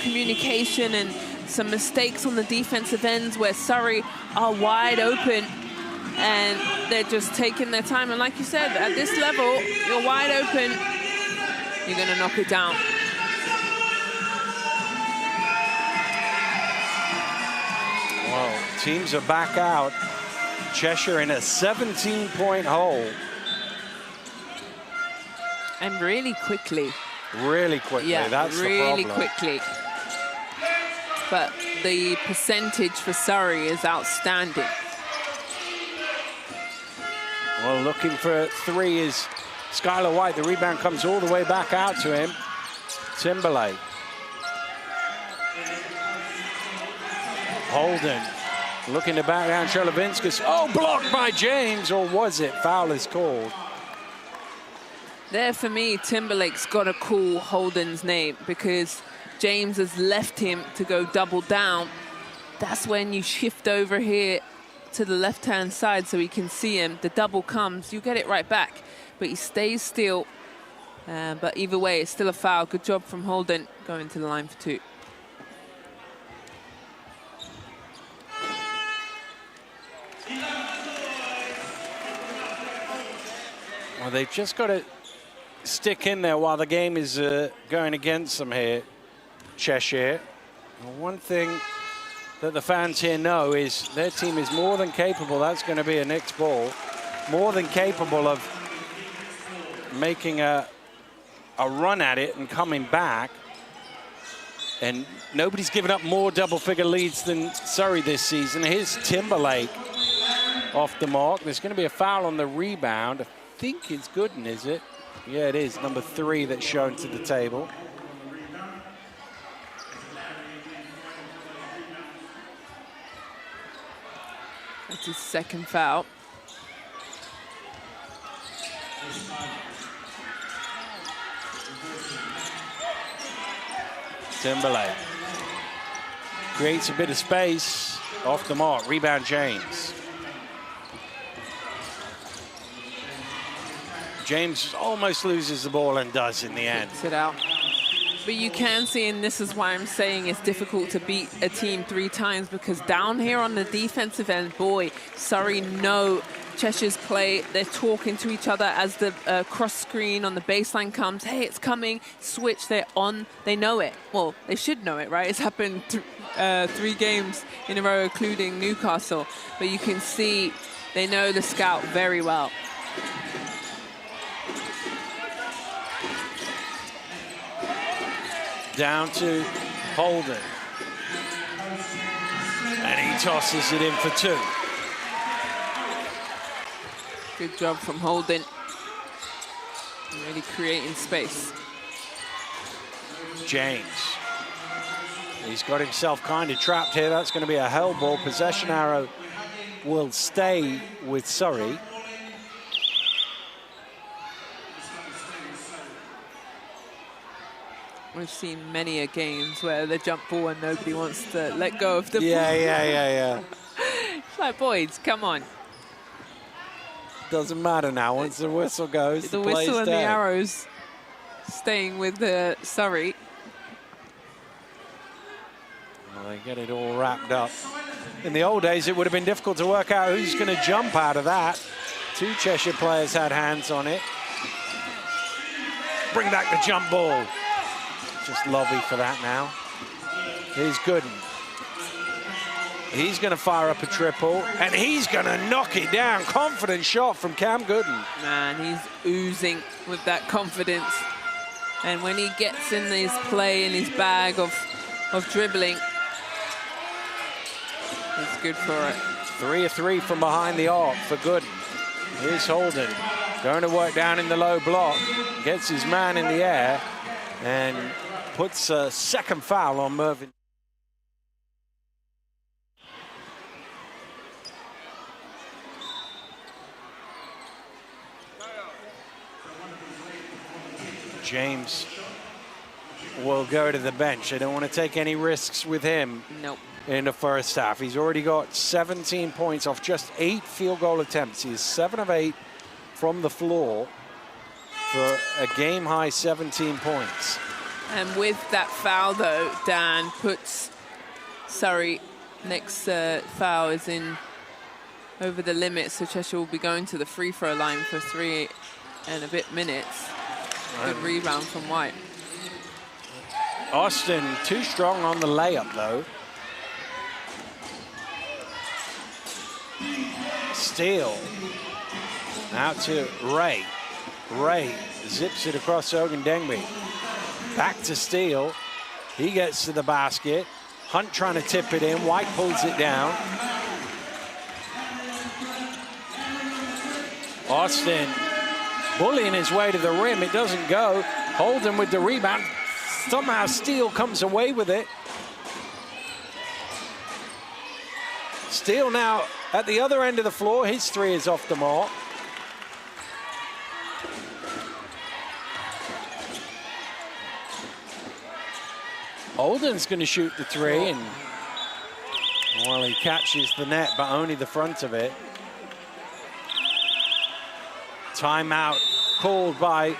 communication and some mistakes on the defensive ends where Surrey are wide open and they're just taking their time. And like you said, at this level, you're wide open, you're going to knock it down. Well, teams are back out. Cheshire in a 17-point hole. And really quickly. Really quickly, yeah, that's really the problem. quickly. But the percentage for Surrey is outstanding. Well, looking for 3 is Skylar White. The rebound comes all the way back out to him. Timberlake. Holden looking to back down Cholovinskas. Oh, blocked by James, or was it? Foul is called. There, for me, Timberlake's got to call Holden's name, because James has left him to go double down, that's when you shift over here to the left-hand side so he can see him. The double comes, you get it right back, but he stays still. But either way, it's still a foul. Good job from Holden going to the line for 2. Well, they've just got to stick in there while the game is going against them here, Cheshire. And one thing that the fans here know is their team is more than capable. That's going to be a Knicks ball. More than capable of making a run at it and coming back. And nobody's given up more double-figure leads than Surrey this season. Here's Timberlake off the mark. There's going to be a foul on the rebound. I think it's Gooden, is it? Yeah, it is. Number 3 that's shown to the table. That's his second foul. Timberlake creates a bit of space off the mark. Rebound James. James almost loses the ball and does in the end. Gets it out. But you can see, and this is why I'm saying it's difficult to beat a team 3 times, because down here on the defensive end, boy, Surrey know Cheshire's play. They're talking to each other as the cross screen on the baseline comes. Hey, it's coming. Switch, they're on. They know it. Well, they should know it, right? It's happened 3 games in a row, including Newcastle. But you can see they know the scout very well. Down to Holden. And he tosses it in for 2. Good job from Holden. Really creating space. James. He's got himself kind of trapped here. That's going to be a hell ball. Possession arrow will stay with Surrey. We've seen many games where the jump ball and nobody wants to let go of the ball. Yeah. It's like, boys, come on. Doesn't matter now. Once the whistle goes, the whistle and the arrows staying with Surrey. Well, they get it all wrapped up. In the old days, it would have been difficult to work out who's going to jump out of that. 2 Cheshire players had hands on it. Bring back the jump ball. Just lobby for that now. Here's Gooden. He's going to fire up a triple, and he's going to knock it down. Confident shot from Cam Gooden. Man, he's oozing with that confidence. And when he gets in his play, in his bag of dribbling, it's good for it. 3 of 3 from behind the arc for Gooden. Here's Holden. Going to work down in the low block. Gets his man in the air and puts a second foul on Mervyn. James will go to the bench. They don't want to take any risks with him. Nope. In the first half. He's already got 17 points off just 8 field goal attempts. He's 7 of 8 from the floor for a game-high 17 points. And with that foul, though, Dan puts Surrey, next foul is in over the limit, so Cheshire will be going to the free throw line for 3 and a bit minutes. Good rebound from White. Austin too strong on the layup, though. Steele out to Ray. Ray zips it across Ogundengbe. Back to Steele. He gets to the basket. Hunt trying to tip it in. White pulls it down. Austin bullying his way to the rim. It doesn't go. Holden with the rebound. Somehow Steele comes away with it. Steele now at the other end of the floor. His 3 is off the mark. Holden's going to shoot the three, and well, he catches the net, but only the front of it. Timeout called by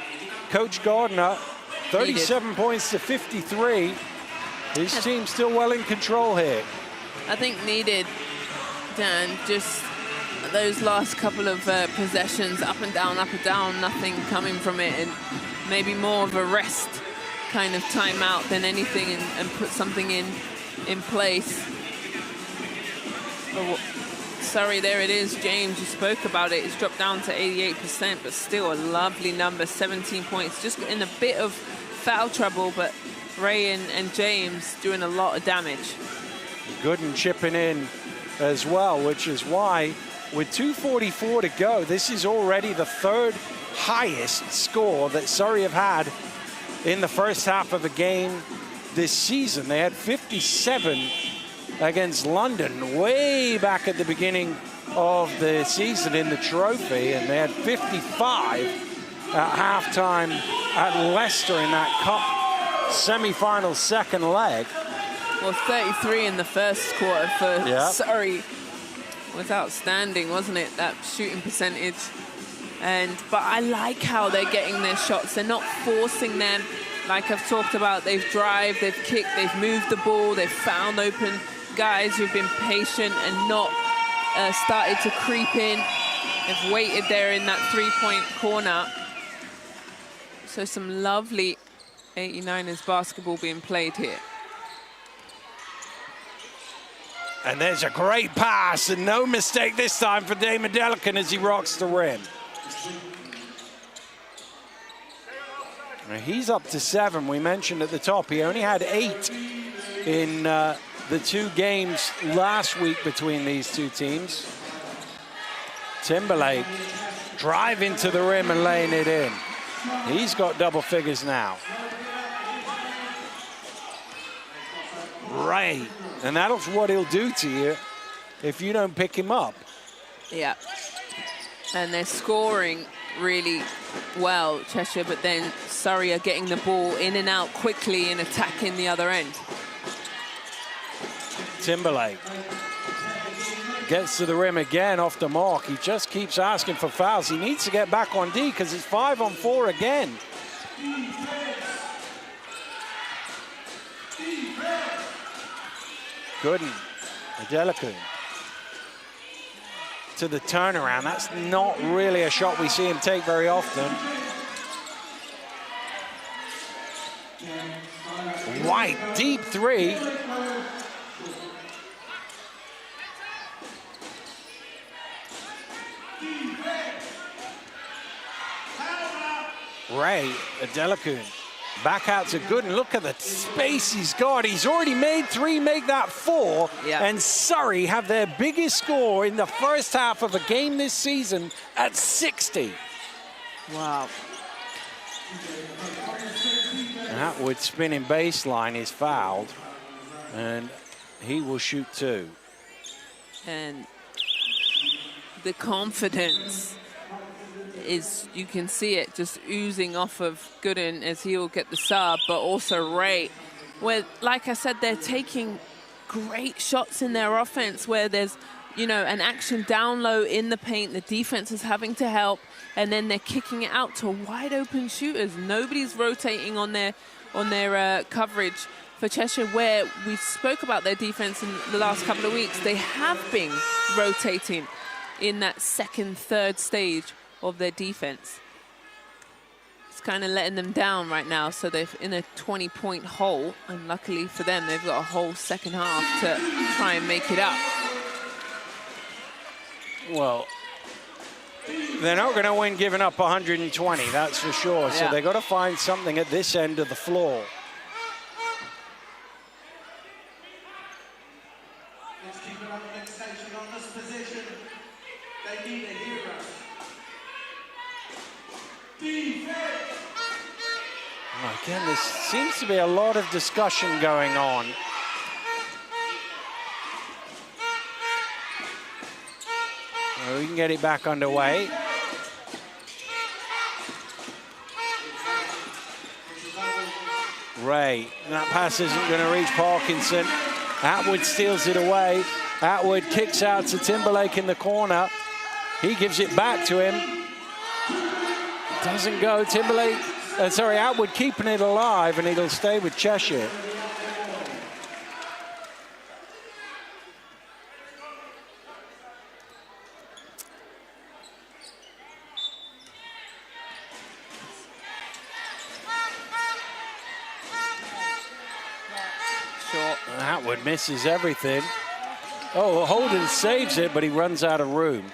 Coach Gardner. 37 points to 53. His team's still well in control here. I think needed, Dan, just those last couple of possessions, up and down, nothing coming from it, and maybe more of a rest kind of timeout than anything, and put something in place. Oh, sorry, there it is. James, you spoke about it. It's dropped down to 88%, but still a lovely number, 17 points. Just in a bit of foul trouble, but Ray and James doing a lot of damage. Gooden chipping in as well, which is why with 2:44 to go, this is already the third highest score that Surrey have had in the first half of a game this season. They had 57 against London way back at the beginning of the season in the trophy, and they had 55 at halftime at Leicester in that cup semi-final second leg. Well, 33 in the first quarter for Surrey was outstanding, wasn't it? That shooting percentage. But I like how they're getting their shots. They're not forcing them. Like I've talked about, they've drived, they've kicked, they've moved the ball, they've found open guys who've been patient and not started to creep in. They've waited there in that three-point corner. So some lovely 89ers basketball being played here. And there's a great pass, and no mistake this time for Damon Delican as he rocks the rim. Now he's up to 7. We mentioned at the top, he only had 8 in the 2 games last week between these two teams. Timberlake driving to the rim and laying it in. He's got double figures now. Ray, and that's what he'll do to you if you don't pick him up. Yeah, and they're scoring really well, Cheshire, but then Surrey are getting the ball in and out quickly and attacking the other end. Timberlake gets to the rim again off the mark. He just keeps asking for fouls. He needs to get back on D because it's 5-on-4 again. Gooden, Adelakun to the turnaround. That's not really a shot we see him take very often. White, deep three. Ray, Adelakun. Back out to Gooden. Look at the space he's got. He's already made 3, make that 4. Yeah. And Surrey have their biggest score in the first half of a game this season at 60. Wow. And Atwood spinning baseline is fouled. And he will shoot 2. And the confidence is, you can see it just oozing off of Gooden as he'll get the sub, but also Ray, where, like I said, they're taking great shots in their offense where there's, you know, an action down low in the paint, the defense is having to help, and then they're kicking it out to wide open shooters. Nobody's rotating on their coverage for Cheshire, where we spoke about their defense in the last couple of weeks. They have been rotating in that second, third stage of their defense. It's kind of letting them down right now, so they're in a 20-point hole, and luckily for them, they've got a whole second half to try and make it up. Well, they're not going to win giving up 120, that's for sure. Yeah. So they've got to find something at this end of the floor. Let's keep another extension on this position. They need a hero. Again, there seems to be a lot of discussion going on. Well, we can get it back underway. Ray, that pass isn't going to reach Parkinson. Atwood steals it away. Atwood kicks out to Timberlake in the corner. He gives it back to him. Doesn't go. Timberlake, Atwood keeping it alive, and it'll stay with Cheshire. Atwood misses everything. Oh, Holden saves it, but he runs out of room.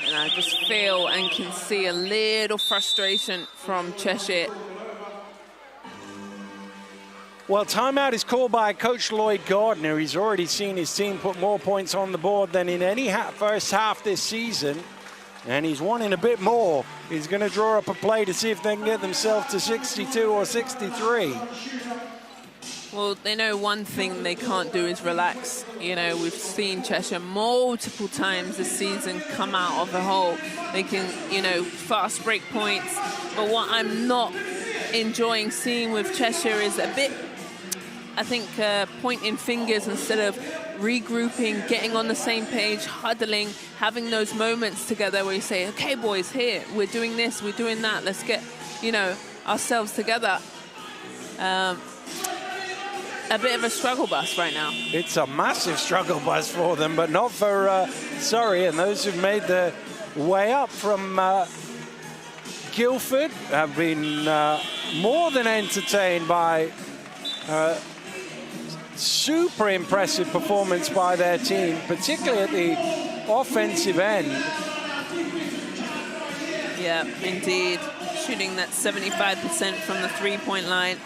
And I just feel and can see a little frustration from Cheshire. Well, timeout is called by Coach Lloyd Gardner. He's already seen his team put more points on the board than in any first half this season. And he's wanting a bit more. He's going to draw up a play to see if they can get themselves to 62 or 63. Well, they know one thing they can't do is relax. You know, we've seen Cheshire multiple times this season come out of the hole. They can, you know, fast break points. But what I'm not enjoying seeing with Cheshire is a bit, I think, pointing fingers instead of regrouping, getting on the same page, huddling, having those moments together where you say, okay, boys, here, we're doing this, we're doing that. Let's get, you know, ourselves together. A bit of a struggle bus right now. It's a massive struggle bus for them, but not for Surrey. And those who've made the way up from Guildford have been more than entertained by super impressive performance by their team, particularly at the offensive end. Yeah, indeed. Shooting that 75% from the three-point line.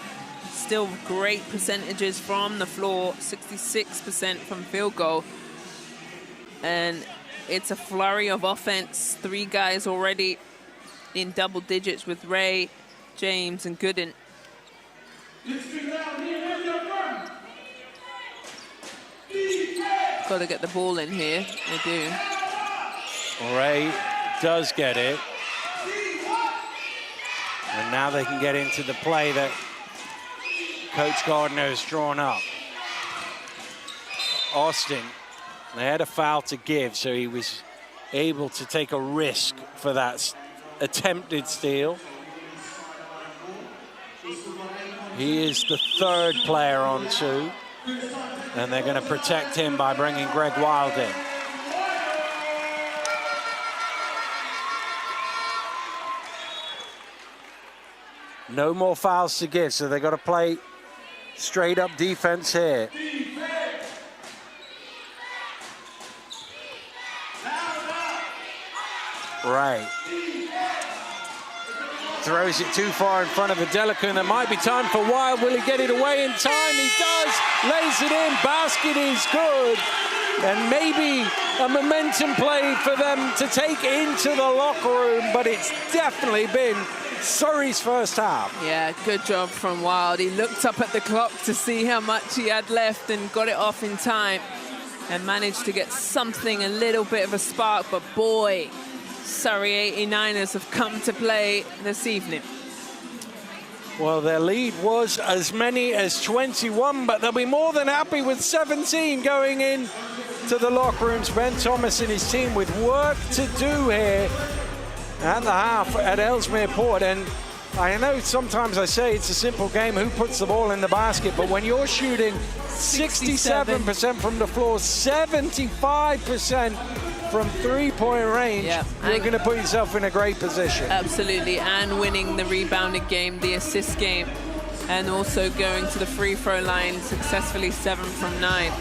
Still great percentages from the floor, 66% from field goal. And it's a flurry of offense. 3 guys already in double digits with Ray, James, and Gooden. Got to get the ball in here. They do. Ray does get it. And now they can get into the play that Coach Gardner has drawn up. Austin, they had a foul to give, so he was able to take a risk for that attempted steal. He is the 3rd player on 2, and they're going to protect him by bringing Greg Wild in. No more fouls to give, so they've got to play straight up defense here. Right. Throws it too far in front of Adelica, and there might be time for Wild. Will he get it away in time? He does. Lays it in. Basket is good. And maybe a momentum play for them to take into the locker room, but it's definitely been Surrey's first half. Yeah, good job from Wild. He looked up at the clock to see how much he had left and got it off in time and managed to get something, a little bit of a spark. But boy, Surrey 89ers have come to play this evening. Well, their lead was as many as 21, but they'll be more than happy with 17 going in to the locker rooms. Ben Thomas and his team with work to do here at the half at Ellesmere Port. And I know sometimes I say it's a simple game, who puts the ball in the basket, but when you're shooting 67% from the floor, 75% from three-point range, you're going to put yourself in a great position. Absolutely, and winning the rebounded game, the assist game, and also going to the free throw line successfully, 7 from 9.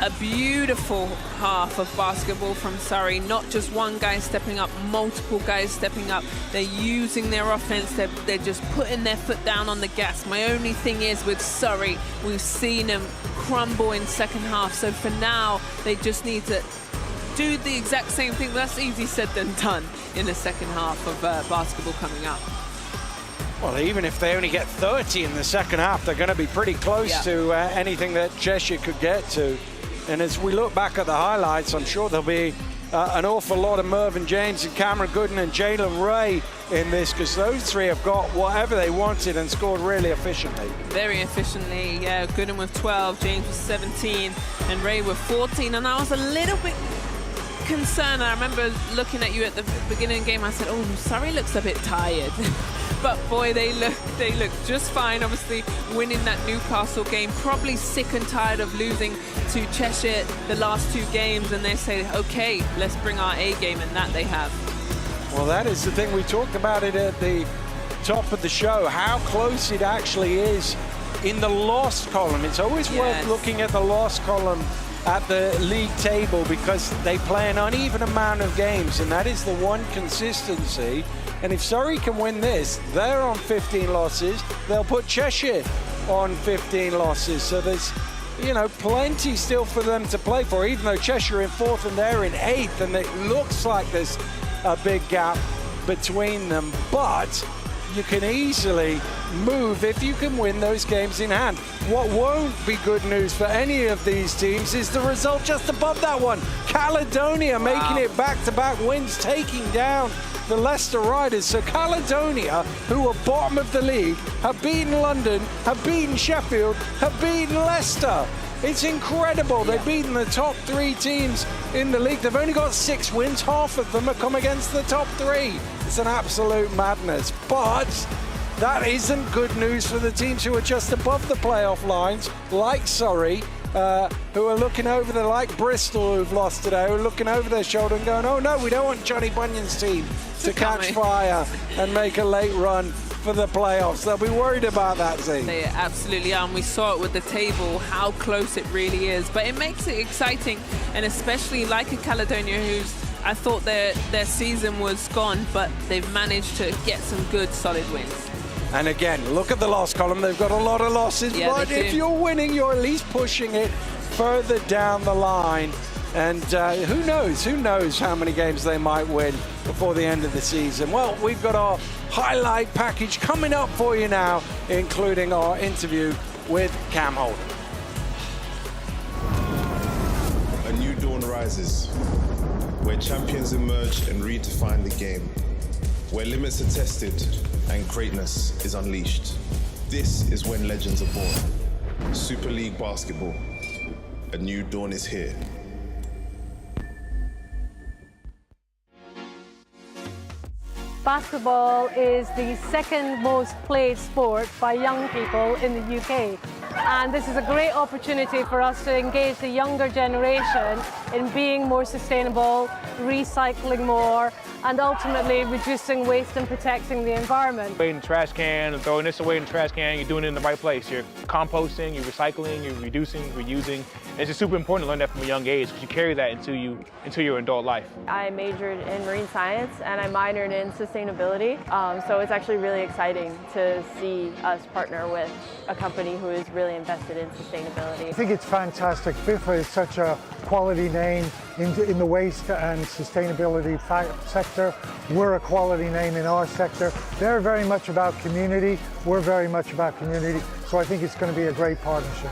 A beautiful half of basketball from Surrey. Not just one guy stepping up, multiple guys stepping up. They're using their offense. They're just putting their foot down on the gas. My only thing is with Surrey, we've seen them crumble in second half. So for now, they just need to do the exact same thing. That's easy said than done in the second half of basketball coming up. Well, even if they only get 30 in the second half, they're going to be pretty close to anything that Cheshire could get to. And as we look back at the highlights, I'm sure there'll be an awful lot of Mervyn James and Cameron Gooden and Jalen Ray in this, because those three have got whatever they wanted and scored really efficiently. Very efficiently, yeah. Gooden with 12, James with 17, and Ray with 14. And I was a little bit concerned. I remember looking at you at the beginning of the game. I said, "Oh, Surrey looks a bit tired." But boy, they look just fine. Obviously, winning that Newcastle game, probably sick and tired of losing to Cheshire the last 2 games, and they say, "Okay, let's bring our A game," and that they have. Well, that is the thing. We talked about it at the top of the show, how close it actually is in the lost column. It's always worth looking at the lost column at the league table, because they play an uneven amount of games, and that is the one consistency. And if Surrey can win this, they're on 15 losses. They'll put Cheshire on 15 losses. So there's, you know, plenty still for them to play for, even though Cheshire in 4th and they're in 8th, and it looks like there's a big gap between them. But you can easily move if you can win those games in hand. What won't be good news for any of these teams is the result just above that one. Caledonia making it back-to-back wins, taking down the Leicester Riders. So Caledonia, who are bottom of the league, have beaten London, have beaten Sheffield, have beaten Leicester. It's incredible. They've beaten the top 3 teams in the league. They've only got 6 wins. Half of them have come against the top 3. It's an absolute madness. But that isn't good news for the teams who are just above the playoff lines, like Surrey, who are looking over there, like Bristol, who've lost today, who are looking over their shoulder and going, "Oh no, we don't want Johnny Bunyan's team to catch fire and make a late run for the playoffs." They'll be worried about that, Z. They absolutely are, and we saw it with the table, how close it really is. But it makes it exciting, and especially like a Caledonia, who's, I thought their season was gone, but they've managed to get some good, solid wins. And again, look at the loss column. They've got a lot of losses, but if you're winning, you're at least pushing it further down the line. And who knows how many games they might win before the end of the season. Well, we've got our highlight package coming up for you now, including our interview with Cam Holden. A new dawn rises, where champions emerge and redefine the game, where limits are tested and greatness is unleashed. This is when legends are born. Super League Basketball. A new dawn is here. Basketball is the 2nd most played sport by young people in the UK. And this is a great opportunity for us to engage the younger generation in being more sustainable, recycling more, and ultimately reducing waste and protecting the environment. Away in the trash can, and throwing this away in the trash can, you're doing it in the right place. You're composting, you're recycling, you're reducing, reusing. It's just super important to learn that from a young age, because you carry that into your adult life. I majored in marine science and I minored in sustainability. So it's actually really exciting to see us partner with a company who is really invested in sustainability. I think it's fantastic. BIFA is such a quality name in the waste and sustainability sector. We're a quality name in our sector. They're very much about community. We're very much about community. So I think it's going to be a great partnership.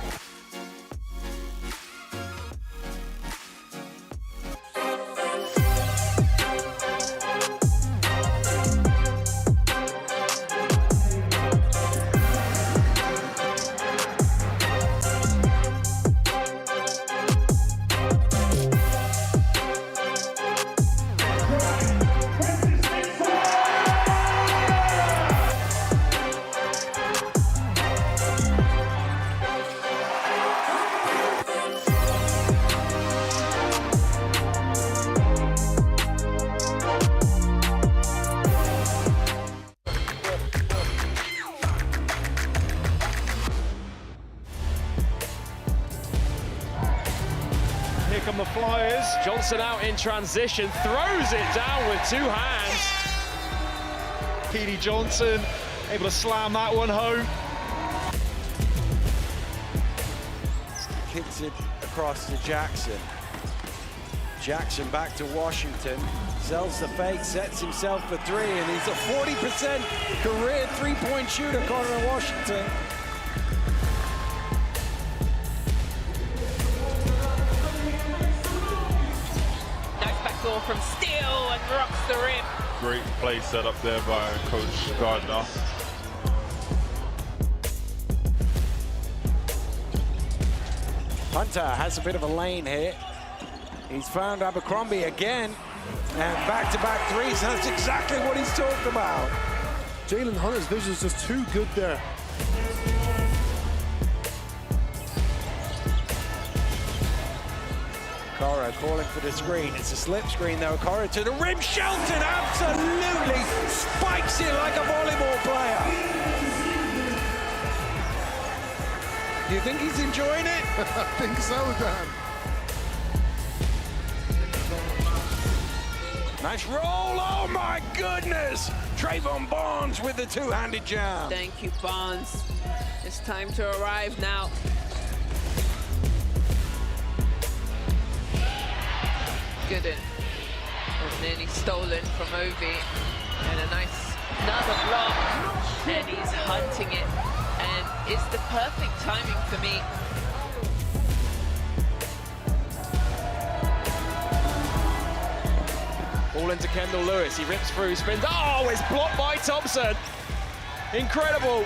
The Flyers. Johnson out in transition, throws it down with 2 hands. Petey Johnson able to slam that one home. Kicks it across to Jackson. Jackson back to Washington. Sells the fake, sets himself for 3, and he's a 40% career 3-point shooter, Connor Washington. header in. Great play set up there by Coach Gardner. Hunter has a bit of a lane here. He's found Abercrombie again. And back-to-back threes. That's exactly what he's talked about. Jalen Hunter's vision is just too good there. Cora calling for the screen. It's a slip screen though. Cora to the rim. Shelton absolutely spikes it like a volleyball player. Do you think he's enjoying it? I think so, Dan. Nice roll. Oh my goodness. Trayvon Barnes with the two-handed jam. Thank you, Barnes. It's time to arrive now. Gooden was nearly stolen from Ovi, and another block, and he's hunting it, and it's the perfect timing for me. Ball into Kendall Lewis, he rips through, spins, oh, it's blocked by Thompson. Incredible.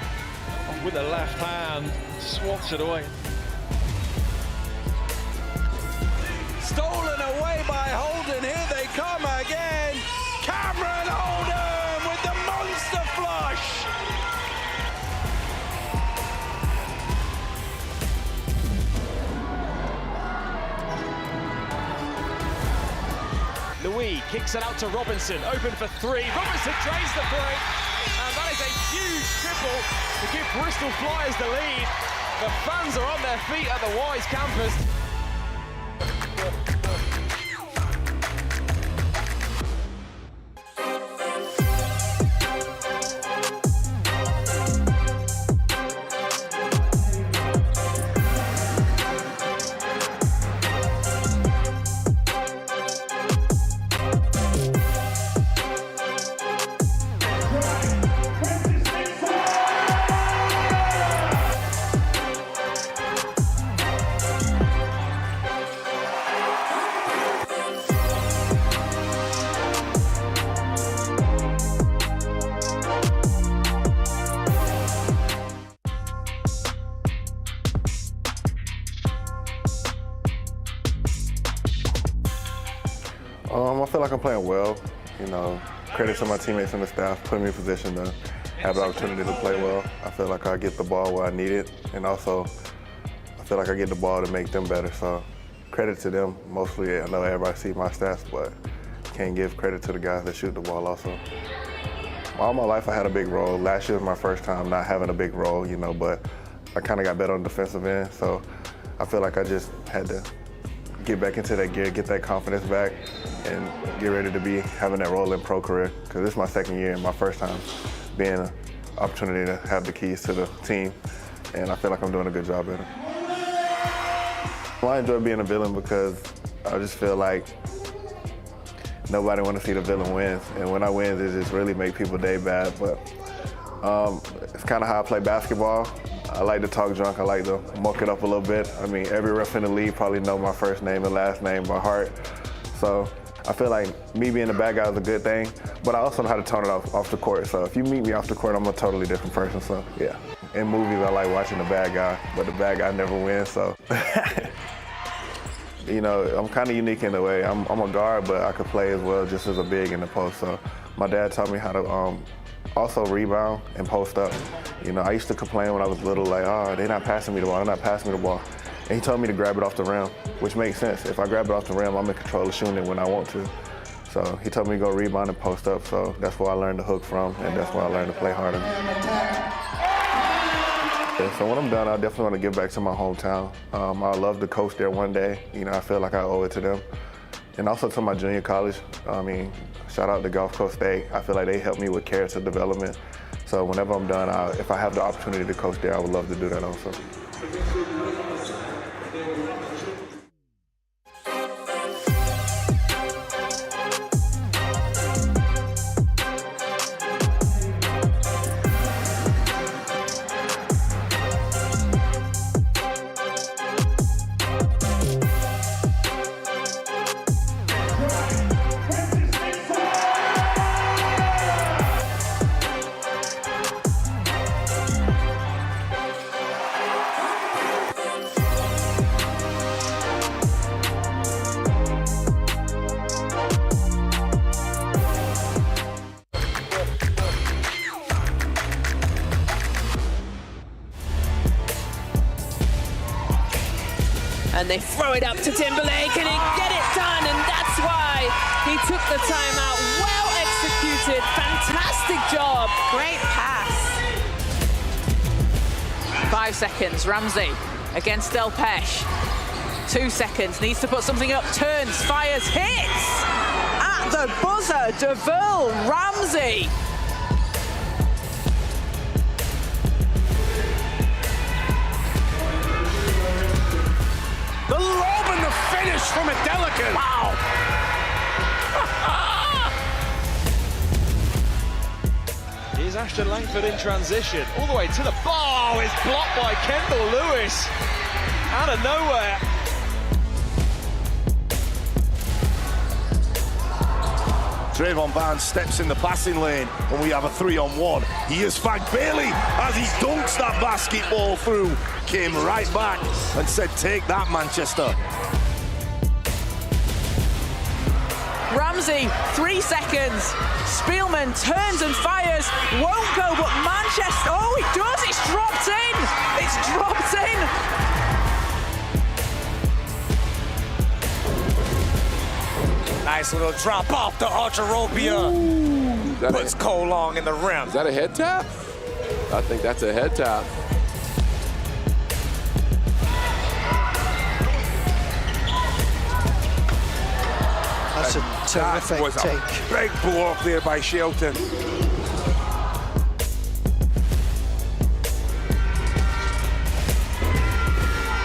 With the left hand, swats it away. Stolen away by Holden. Here they come again. Cameron Holden with the monster flush. Louis kicks it out to Robinson, open for three. Robinson drains the three, and that is a huge triple to give Bristol Flyers the lead. The fans are on their feet at the Wise campus. I feel like I'm playing well. You know, credit to my teammates and the staff putting me in position to have the opportunity to play well. I feel like I get the ball where I need it, and also I feel like I get the ball to make them better. So credit to them. Mostly, I know everybody sees my stats, but can't give credit to the guys that shoot the ball also. All my life I had a big role. Last year was my first time not having a big role, you know, but I kind of got better on the defensive end. So I feel like I just had to get back into that gear, get that confidence back, and get ready to be having that role in pro career. Because this is my second year and my first time being an opportunity to have the keys to the team, and I feel like I'm doing a good job at it. Well, I enjoy being a villain because I just feel like nobody want to see the villain win, and when I win, it just really make people's day bad. But it's kind of how I play basketball. I like to talk junk. I like to muck it up a little bit. I mean, every ref in the league probably know my first name and last name by heart. So I feel like me being the bad guy is a good thing, but I also know how to tone it off the court. So if you meet me off the court, I'm a totally different person. So yeah, in movies I like watching the bad guy, but the bad guy never wins. So you know, I'm kind of unique in a way. I'm a guard, but I could play as well just as a big in the post. So my dad taught me how to also rebound and post up. You know, I used to complain when I was little, like, oh, they're not passing me the ball, they're not passing me the ball. And he told me to grab it off the rim, which makes sense. If I grab it off the rim, I'm in control of shooting it when I want to. So he told me to go rebound and post up, so that's where I learned the hook from, and that's where I learned to play harder. Yeah, so when I'm done, I definitely want to give back to my hometown. I'd love to coach there one day. You know, I feel like I owe it to them. And also to my junior college. I mean, shout out to Gulf Coast State. I feel like they helped me with character development. So whenever I'm done, if I have the opportunity to coach there, I would love to do that also. And they throw it up to Timberlake, and he get it done, and that's why he took the timeout. Well executed, fantastic job. Great pass. 5 seconds, Ramsey against Delpesh. 2 seconds, needs to put something up, turns, fires, hits! At the buzzer, DeVille, Ramsey. The lob and the finish from Adelakun. Wow. Here's Ashton Langford in transition, all the way to the bar. It's blocked by Kendall Lewis. Out of nowhere. Trayvon Barnes steps in the passing lane and we have a 3-on-1. Here's Fag Bailey as he dunks that basketball through. Came right back and said, take that, Manchester. Ramsey, 3 seconds. Spielman turns and fires. Won't go, but Manchester. Oh, it does. It's dropped in. It's dropped in. Nice little drop off to Archerobia. Puts Cole Long in the rim. Is that a head tap? I think that's a head tap. That's a terrific was take. A big block there by Shelton.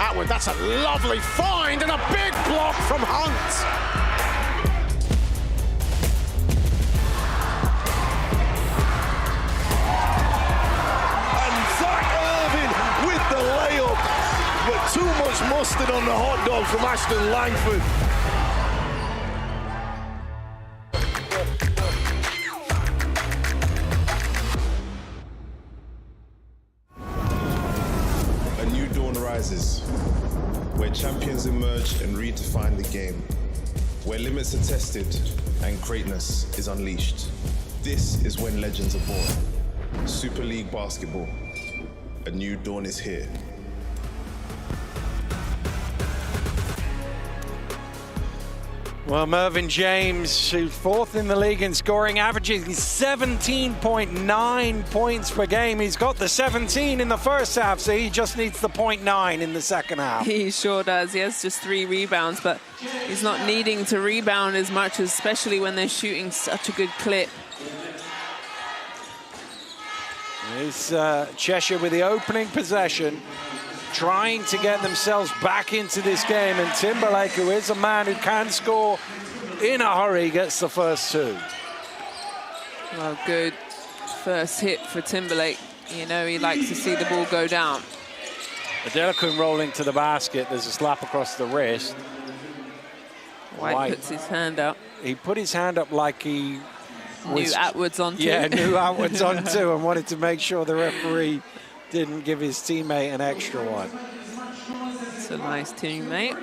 Atwood, that's a lovely find and a big block from Hunt. But too much mustard on the hot dog from Ashton Langford. A new dawn rises, where champions emerge and redefine the game, where limits are tested and greatness is unleashed. This is when legends are born. Super League basketball. A new dawn is here. Well, Mervyn James, who's fourth in the league in scoring, averaging 17.9 points per game. He's got the 17 in the first half, so he just needs the 0.9 in the second half. He sure does. He has just 3 rebounds, but he's not needing to rebound as much, especially when they're shooting such a good clip. It's Cheshire with the opening possession, trying to get themselves back into this game, and Timberlake, who is a man who can score in a hurry, gets the first 2. Well, good first hit for Timberlake. You know, he likes to see the ball go down. Adelakun rolling to the basket. There's a slap across the wrist. White puts his hand up. He put his hand up like he knew Atwood's on too. Yeah, knew Atwood's on too, and wanted to make sure the referee didn't give his teammate an extra one. It's a nice teammate.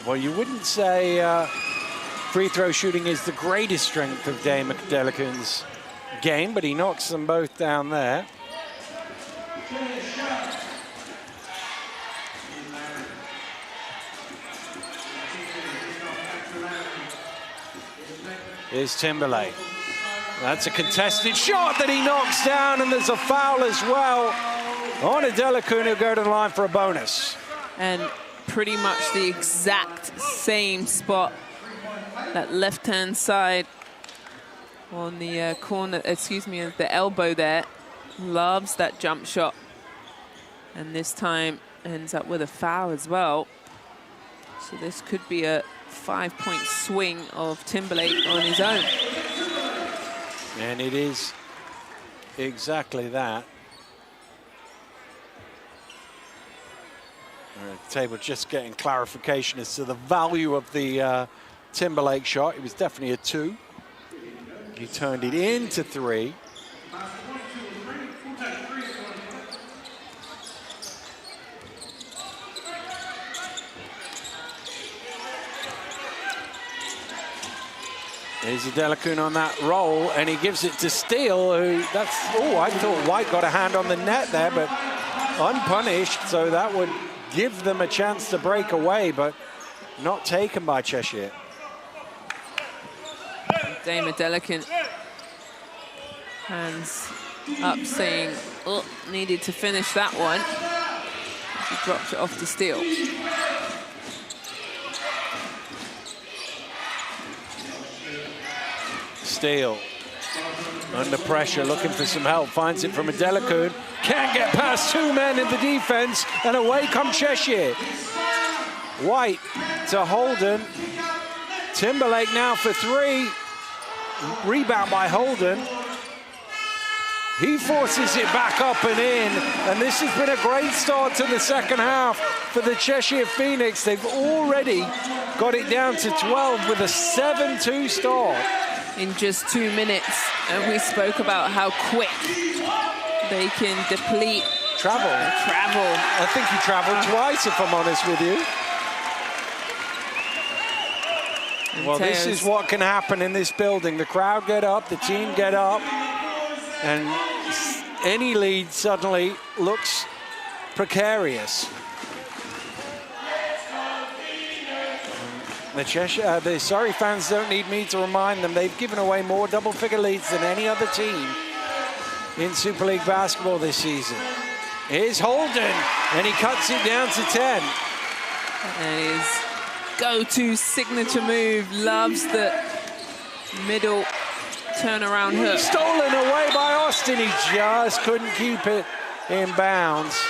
Well, you wouldn't say free throw shooting is the greatest strength of Dame Adelakun's game, but he knocks them both down there. Here's Timberlake. That's a contested shot that he knocks down, and there's a foul as well on Adelakun, who'll go to the line for a bonus. And pretty much the exact same spot, that left-hand side on the corner, excuse me, the elbow there. Loves that jump shot. And this time ends up with a foul as well. So this could be a 5-point swing of Timberlake on his own. And it is exactly that. The table just getting clarification as to the value of the Timberlake shot. It was definitely a 2. He turned it into 3. Here's Adelakun on that roll, and he gives it to Steele, who I thought White got a hand on the net there, but unpunished, so that would give them a chance to break away, but not taken by Cheshire. Dame Adelakun, hands up saying, oh, needed to finish that one. He dropped it off to Steele. Steele, under pressure, looking for some help, finds it from Adelakun, can't get past two men in the defense, and away come Cheshire. White to Holden. Timberlake now for three. Rebound by Holden. He forces it back up and in, and this has been a great start to the second half for the Cheshire Phoenix. They've already got it down to 12 with a 7-2 start. In just 2 minutes, and we spoke about how quick they can deplete. Travel. I think he traveled twice, if I'm honest with you. Well, this is what can happen in this building. The crowd get up, the team get up, and any lead suddenly looks precarious. The Surrey fans don't need me to remind them they've given away more double-figure leads than any other team in Super League basketball this season. Here's Holden, and he cuts it down to 10. And his go-to signature move, loves the middle turnaround hook. Stolen away by Austin, he just couldn't keep it in bounds.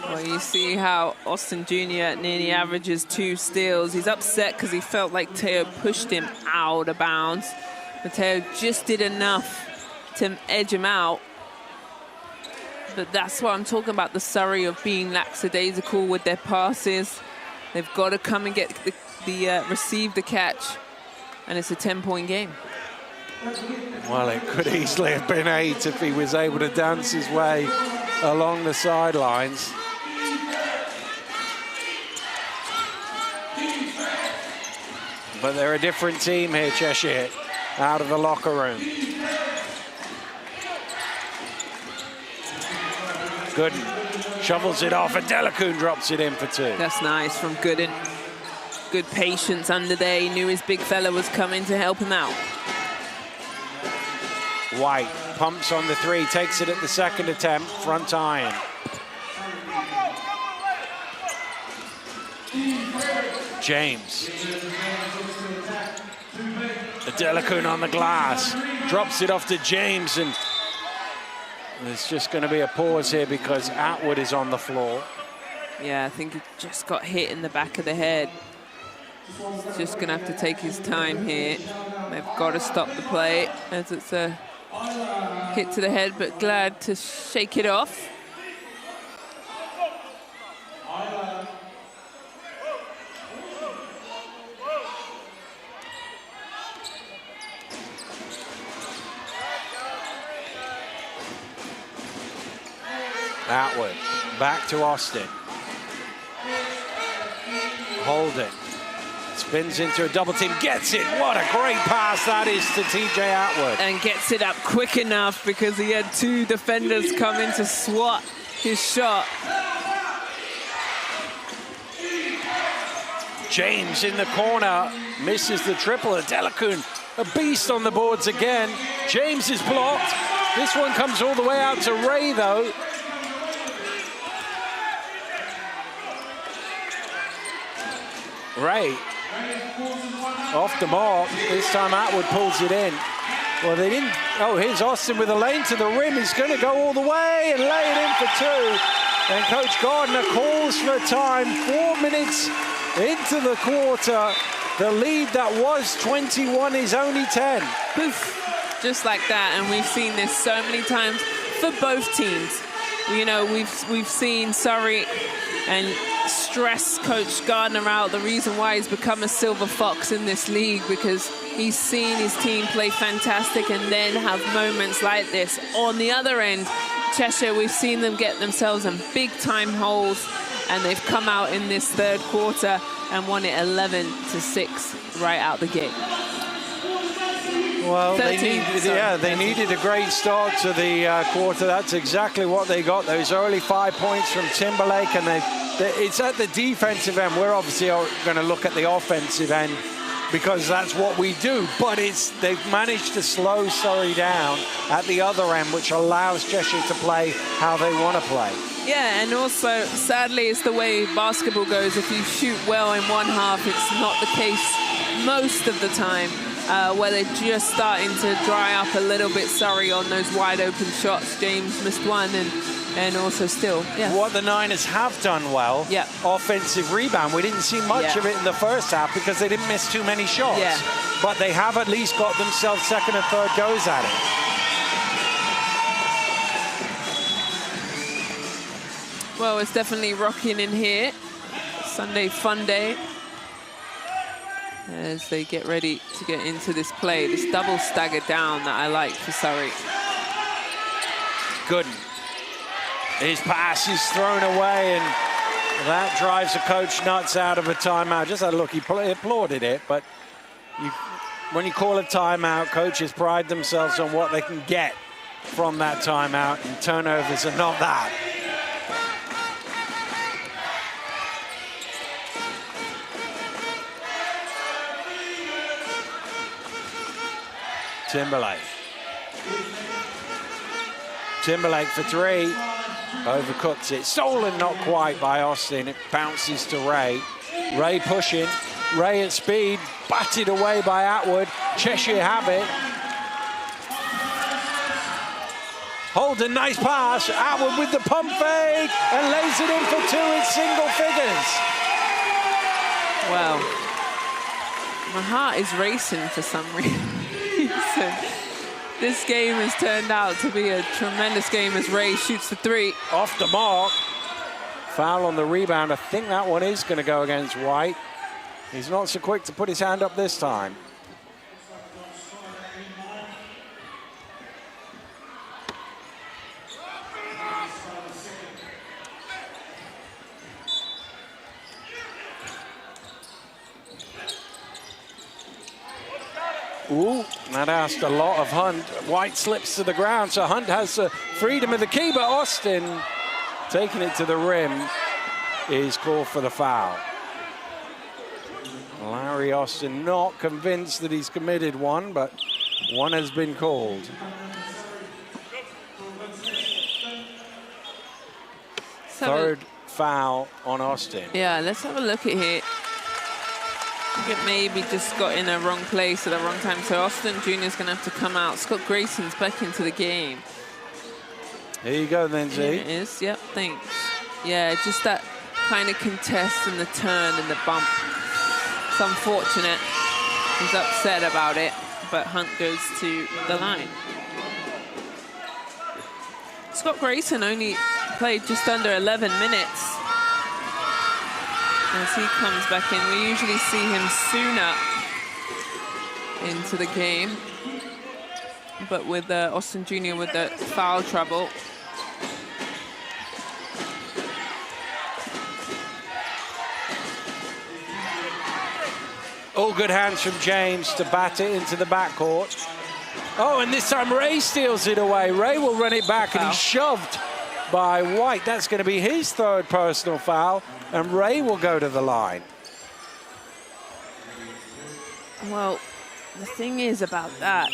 Well, you see how Austin Jr. nearly averages 2 steals. He's upset because he felt like Teo pushed him out of bounds. But Teo just did enough to edge him out. But that's what I'm talking about, the Surrey of being lackadaisical with their passes. They've got to come and get receive the catch. And it's a 10-point game. Well, it could easily have been 8 if he was able to dance his way along the sidelines. But they're a different team here, Cheshire, out of the locker room. Gooden shovels it off, and Adelakun drops it in for 2. That's nice from Gooden. Good patience under there. He knew his big fella was coming to help him out. White pumps on the 3, takes it at the second attempt, front iron. James. Adelakun on the glass, drops it off to James, and there's just going to be a pause here because Atwood is on the floor. Yeah, I think he just got hit in the back of the head. He's just going to have to take his time here. They've got to stop the play as it's a hit to the head, but glad to shake it off. Atwood, back to Austin. Holden spins into a double team, gets it. What a great pass that is to TJ Atwood. And gets it up quick enough because he had 2 defenders come in to swat his shot. James in the corner, misses the triple. Adelakun, a beast on the boards again. James is blocked. This one comes all the way out to Ray, though. Ray off the mark. This time Atwood pulls it in. Well, they didn't. Oh, here's Austin with a lane to the rim. He's going to go all the way and lay it in for 2. And Coach Gardner calls for time. 4 minutes into the quarter. The lead that was 21 is only 10. Poof, just like that. And we've seen this so many times for both teams. You know, we've seen Surrey and stress Coach Gardner out. The reason why he's become a silver fox in this league, because he's seen his team play fantastic and then have moments like this. On the other end, Cheshire, we've seen them get themselves in big time holes and they've come out in this third quarter and won it 11-6 right out the gate. Well, 13, they needed a great start to the quarter. That's exactly what they got. Those early 5 points from Timberlake, and it's at the defensive end. We're obviously going to look at the offensive end because that's what we do. But they've managed to slow Surrey down at the other end, which allows Cheshire to play how they want to play. Yeah, and also, sadly, it's the way basketball goes. If you shoot well in one half, it's not the case most of the time. Where they're just starting to dry up a little bit. Surrey on those wide open shots. James missed one, and also still, yeah. What the Niners have done well, offensive rebound. We didn't see much of it in the first half because they didn't miss too many shots. Yeah. But they have at least got themselves second and third goes at it. Well, it's definitely rocking in here. Sunday fun day. As they get ready to get into this play. This double stagger down that I like for Surrey. Gooden. His pass is thrown away, and that drives the coach nuts out of a timeout. Just had a look, he applauded it, but when you call a timeout, coaches pride themselves on what they can get from that timeout, and turnovers are not that. Timberlake for three. Overcooks it. Stolen, not quite by Austin. It bounces to Ray. Ray pushing. Ray at speed. Batted away by Atwood. Cheshire have it. Holden, nice pass. Atwood with the pump fake and lays it in for two in single figures. Well, my heart is racing for some reason. This game has turned out to be a tremendous game as Ray shoots the three. Off the mark. Foul on the rebound. I think that one is going to go against White. He's not so quick to put his hand up this time. Ooh, that asked a lot of Hunt. White slips to the ground, so Hunt has the freedom of the key, but Austin, taking it to the rim, is called for the foul. Larry Austin not convinced that he's committed one, but one has been called. Third foul on Austin. Yeah, let's have a look at here. I think it maybe just got in a wrong place at the wrong time. So Austin Jr. is going to have to come out. Scott Grayson's back into the game. Here you go then, Z. Here it is. Yep, thanks. Yeah, just that kind of contest and the turn and the bump. It's unfortunate. He's upset about it, but Hunt goes to the line. Scott Grayson only played just under 11 minutes. As he comes back in, we usually see him sooner into the game. But with Austin Jr. with the foul trouble. All good hands from James to bat it into the backcourt. Oh, and this time Ray steals it away. Ray will run it back, and he's shoved by White. That's going to be his third personal foul, and Ray will go to the line. Well, the thing is about that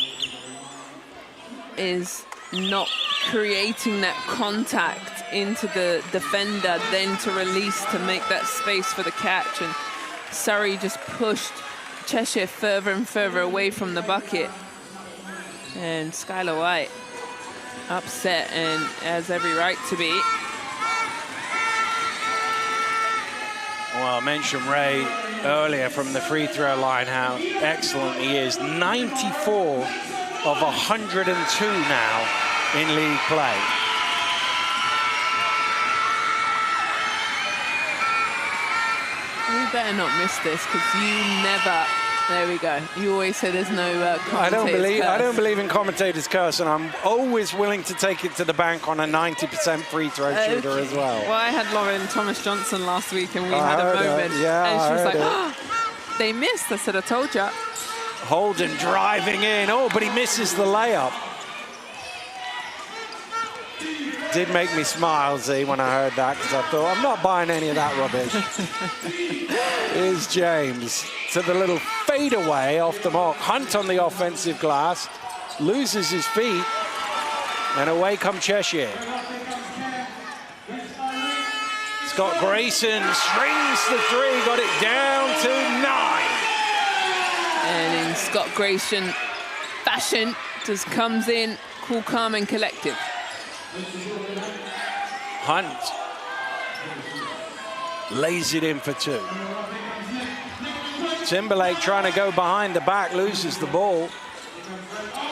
is not creating that contact into the defender, then to release to make that space for the catch. And Surrey just pushed Cheshire further and further away from the bucket. And Skylar White upset and has every right to be. Well, I mentioned Ray earlier from the free throw line, how excellent he is. 94 of 102 now in league play. You better not miss this, because you never There we go. You always say there's no I don't curse. believe in commentators' curse, and I'm always willing to take it to the bank on a 90% free throw shooter as well. Well, I had Lauren Thomas Johnson last week, and we had a moment. Yeah, and she was like, oh, they missed. I said, I told you. Holden driving in. Oh, but he misses the layup. Did make me smile, Z, when I heard that, because I thought, I'm not buying any of that rubbish. Here's James to the little fadeaway off the mark. Hunt on the offensive glass, loses his feet, and away come Cheshire. Scott Grayson strings the three, got it down to 9. And in Scott Grayson fashion, just comes in, cool, calm, and collective. Hunt lays it in for 2. Timberlake trying to go behind the back, loses the ball.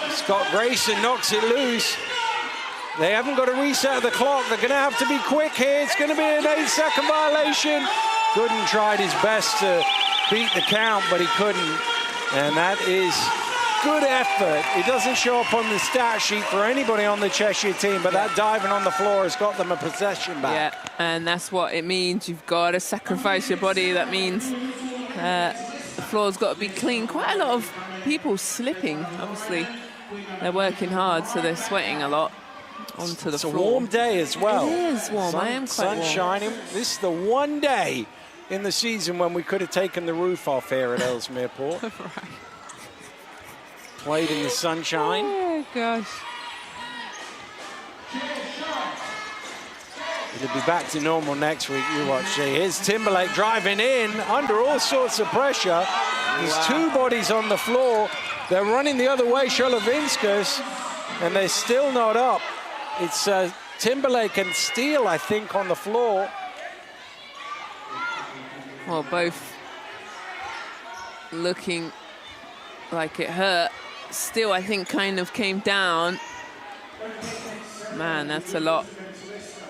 Scott Grayson knocks it loose. They haven't got a reset of the clock. They're going to have to be quick here. It's going to be an 8-second violation. Gooden tried his best to beat the count, but he couldn't. And that is good effort. It doesn't show up on the stat sheet for anybody on the Cheshire team, but that diving on the floor has got them a possession back. Yeah, and that's what it means. You've got to sacrifice your body. That means the floor's got to be clean. Quite a lot of people slipping. Obviously, they're working hard, so they're sweating a lot onto the floor. It's a warm day as well. It is warm. I am quite warm. Sun shining. This is the one day in the season when we could have taken the roof off here at Ellesmere Port. Right. Played in the sunshine. Oh, gosh. It'll be back to normal next week. You watch. See, here's Timberlake driving in under all sorts of pressure. There's 2 bodies on the floor. They're running the other way, Sholovinskas, and they're still not up. It's Timberlake and Steele, I think, on the floor. Well, both looking like it hurt. Still, I think, kind of came down. Man, that's a lot.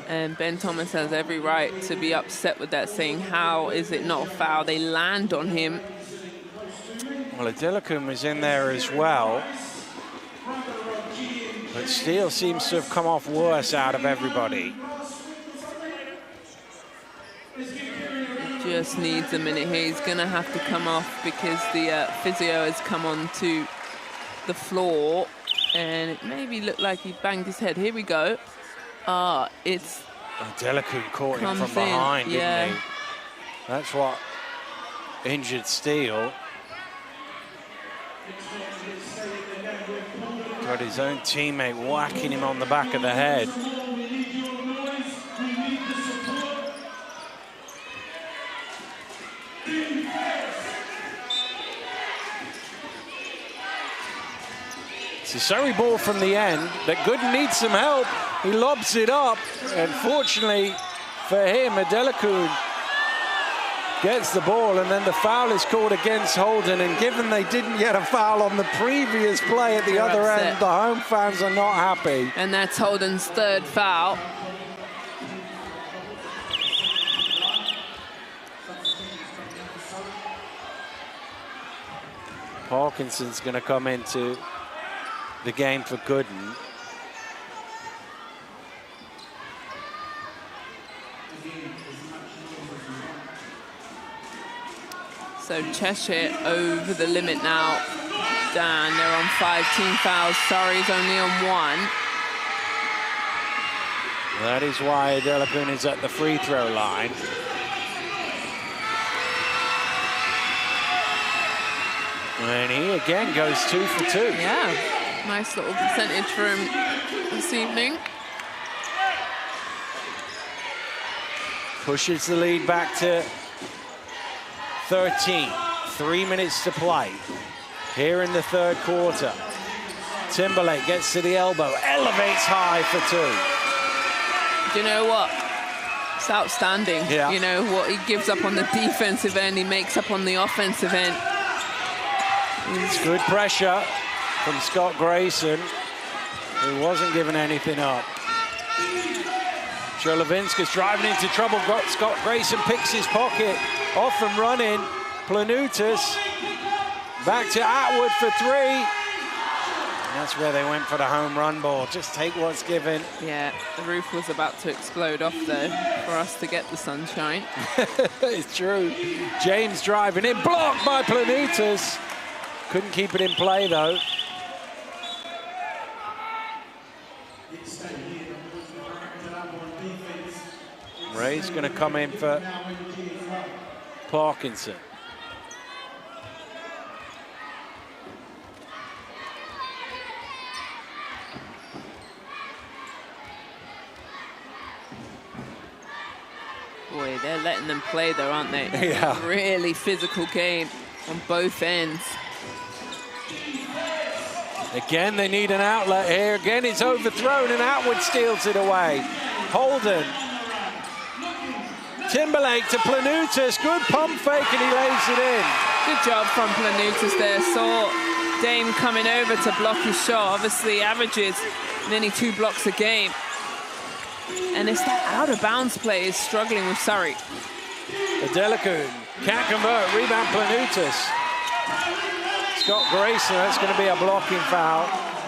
And Ben Thomas has every right to be upset with that, saying, how is it not a foul? They land on him. Well, Adelakun was in there as well. But Steele seems to have come off worse out of everybody. Just needs a minute here. He's going to have to come off because the physio has come onto the floor. And it maybe looked like he banged his head. Here we go. It's... Adelakun caught him from behind, yeah. didn't he? That's what injured Steele. Got his own teammate whacking him on the back of the head. It's a Surrey ball from the end, but Gooden needs some help. He lobs it up, and fortunately for him, Adelakun gets the ball, and then the foul is called against Holden, and given they didn't get a foul on the previous play at the other end, the home fans are not happy. And that's Holden's 3rd foul. Parkinson's going to come into the game for Gooden. So Cheshire over the limit now. Dan, they're on 5 team fouls. Surrey's only on 1. That is why Adelakun is at the free throw line. And he again goes 2 for 2. Yeah, nice little percentage for him this evening. Pushes the lead back to 13. 3 minutes to play here in the 3rd quarter. Timberlake gets to the elbow, elevates high for 2. Do you know what? It's outstanding. Yeah. You know what he gives up on the defensive end, he makes up on the offensive end. It's good pressure from Scott Grayson, who wasn't giving anything up. Sholovinskas driving into trouble. Scott Grayson picks his pocket, off and running. Planutis Back to Atwood for 3. And that's where they went for the home run ball. Just take what's given. Yeah, the roof was about to explode off though for us to get the sunshine. It's true. James driving in, blocked by Planutas. Couldn't keep it in play though. Ray's going to come in for Parkinson. Boy, they're letting them play though, aren't they? Yeah. Really physical game on both ends. Again, they need an outlet here. Again, it's overthrown and Atwood steals it away. Holden. Timberlake to Planutas. Good pump fake and he lays it in. Good job from Planutas there. Saw Dame coming over to block his shot. Obviously averages nearly 2 blocks a game. And it's that out of bounds play is struggling with Surrey. Adelakun can't convert. Rebound Planutas. Scott Grayson, that's going to be a blocking foul.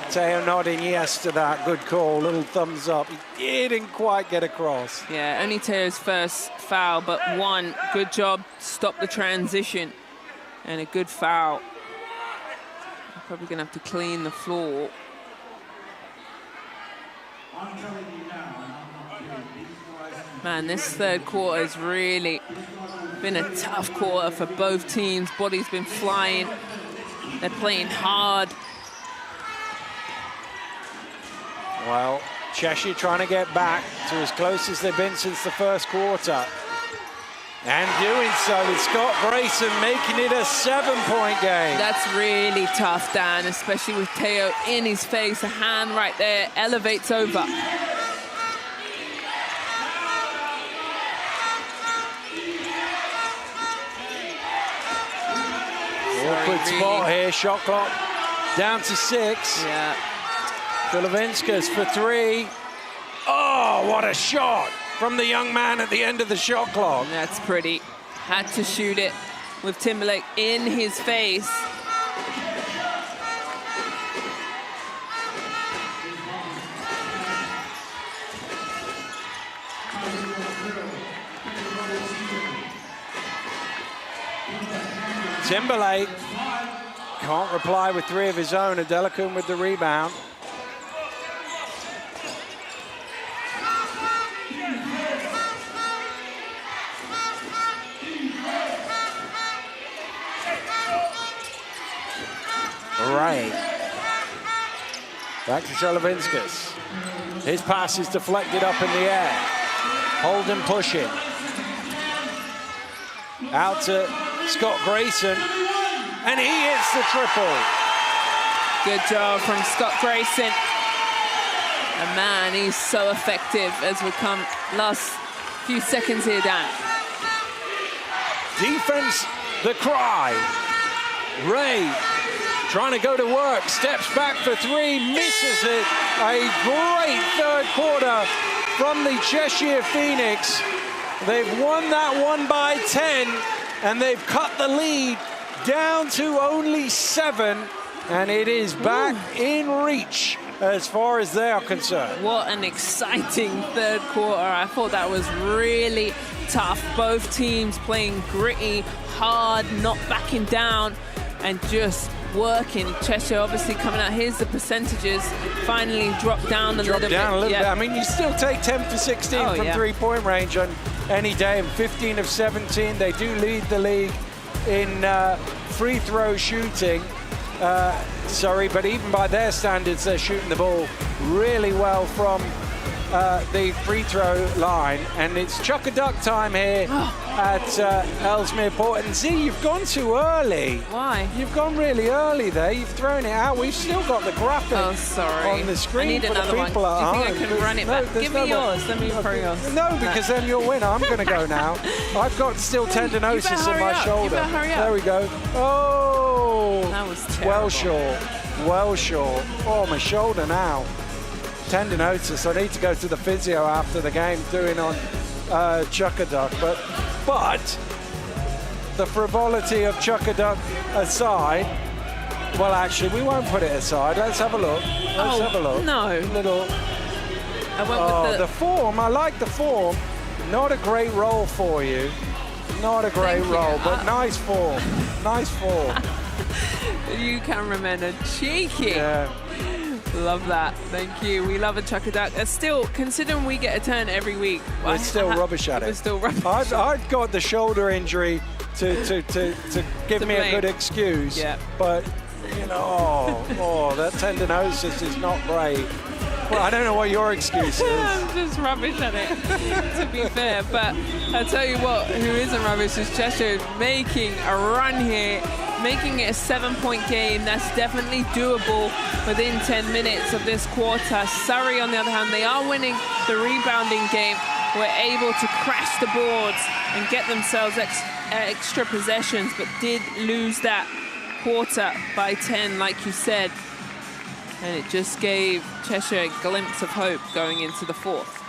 Teo nodding yes to that. Good call, little thumbs up. He didn't quite get across. Yeah, only Teo's first foul, but one. Good job, stop the transition. And a good foul. Probably going to have to clean the floor. Man, this third quarter has really been a tough quarter for both teams. Body's been flying. They're playing hard. Well, Cheshire trying to get back to as close as they've been since the first quarter. And doing so with Scott Grayson making it a 7-point game. That's really tough, Dan, especially with Teo in his face. A hand right there, elevates over. Awkward spot here, shot clock down to 6. Yeah. Golovinskas for 3. Oh, what a shot from the young man at the end of the shot clock. That's pretty. Had to shoot it with Timberlake in his face. Timberlake can't reply with 3 of his own. Adelakun with the rebound. Ray. Back to Golovinskas. His pass is deflected up in the air. Holden pushing. Out to Scott Grayson, and he hits the triple. Good job from Scott Grayson. And man, he's so effective as we come last few seconds here, Dan. Defense, the cry. Ray trying to go to work, steps back for 3, misses it. A great third quarter from the Cheshire Phoenix. They've won that one by 10, and they've cut the lead down to only 7, and it is back in reach as far as they are concerned. What an exciting third quarter. I thought that was really tough. Both teams playing gritty, hard, not backing down, and just working. Cheshire obviously coming out. Here's the percentages. Finally dropped down a little bit. I mean, you still take 10 for 16 from 3-point range on any day, and 15 of 17. They do lead the league in free throw shooting. Sorry, but even by their standards, they're shooting the ball really well from the free throw line. And it's chuck-a-duck time here at Ellesmere Port. And Z, you've gone too early. Why? You've gone really early there. You've thrown it out. We've still got the graphic on the screen. I need for another the one. people at Do you home. think I can run it back? Give me yours. Let me throw yours. No, because then you'll win. I'm going to go now. I've got still tendinosis in my shoulder. There we go. Oh, that was terrible. Well short. Well short. Oh, my shoulder now. Tendinosis. I need to go to the physio after the game, doing on chuck-a-duck. But the frivolity of chuck-a-duck aside, Well, actually, we won't put it aside. Let's have a look. Let's have a look. No. Little. I went with the form. I like the form. Not a great roll for you. Not a great roll, but nice form. Nice form. You cameramen are cheeky. Yeah. Love that. Thank you. We love a chuck a duck. Still, considering we get a turn every week, we're still rubbish at it. We're still rubbish. I've got the shoulder injury to give me a good excuse. Yeah. But you know, that tendinosis is not great. Well, I don't know what your excuse is. I'm just rubbish at it, to be fair. But I'll tell you what, who isn't rubbish is Cheshire, making a run here, making it a 7-point game. That's definitely doable within 10 minutes of this quarter. Surrey, on the other hand, they are winning the rebounding game. Were able to crash the boards and get themselves extra possessions, but did lose that quarter by 10, like you said. And it just gave Cheshire a glimpse of hope going into the fourth.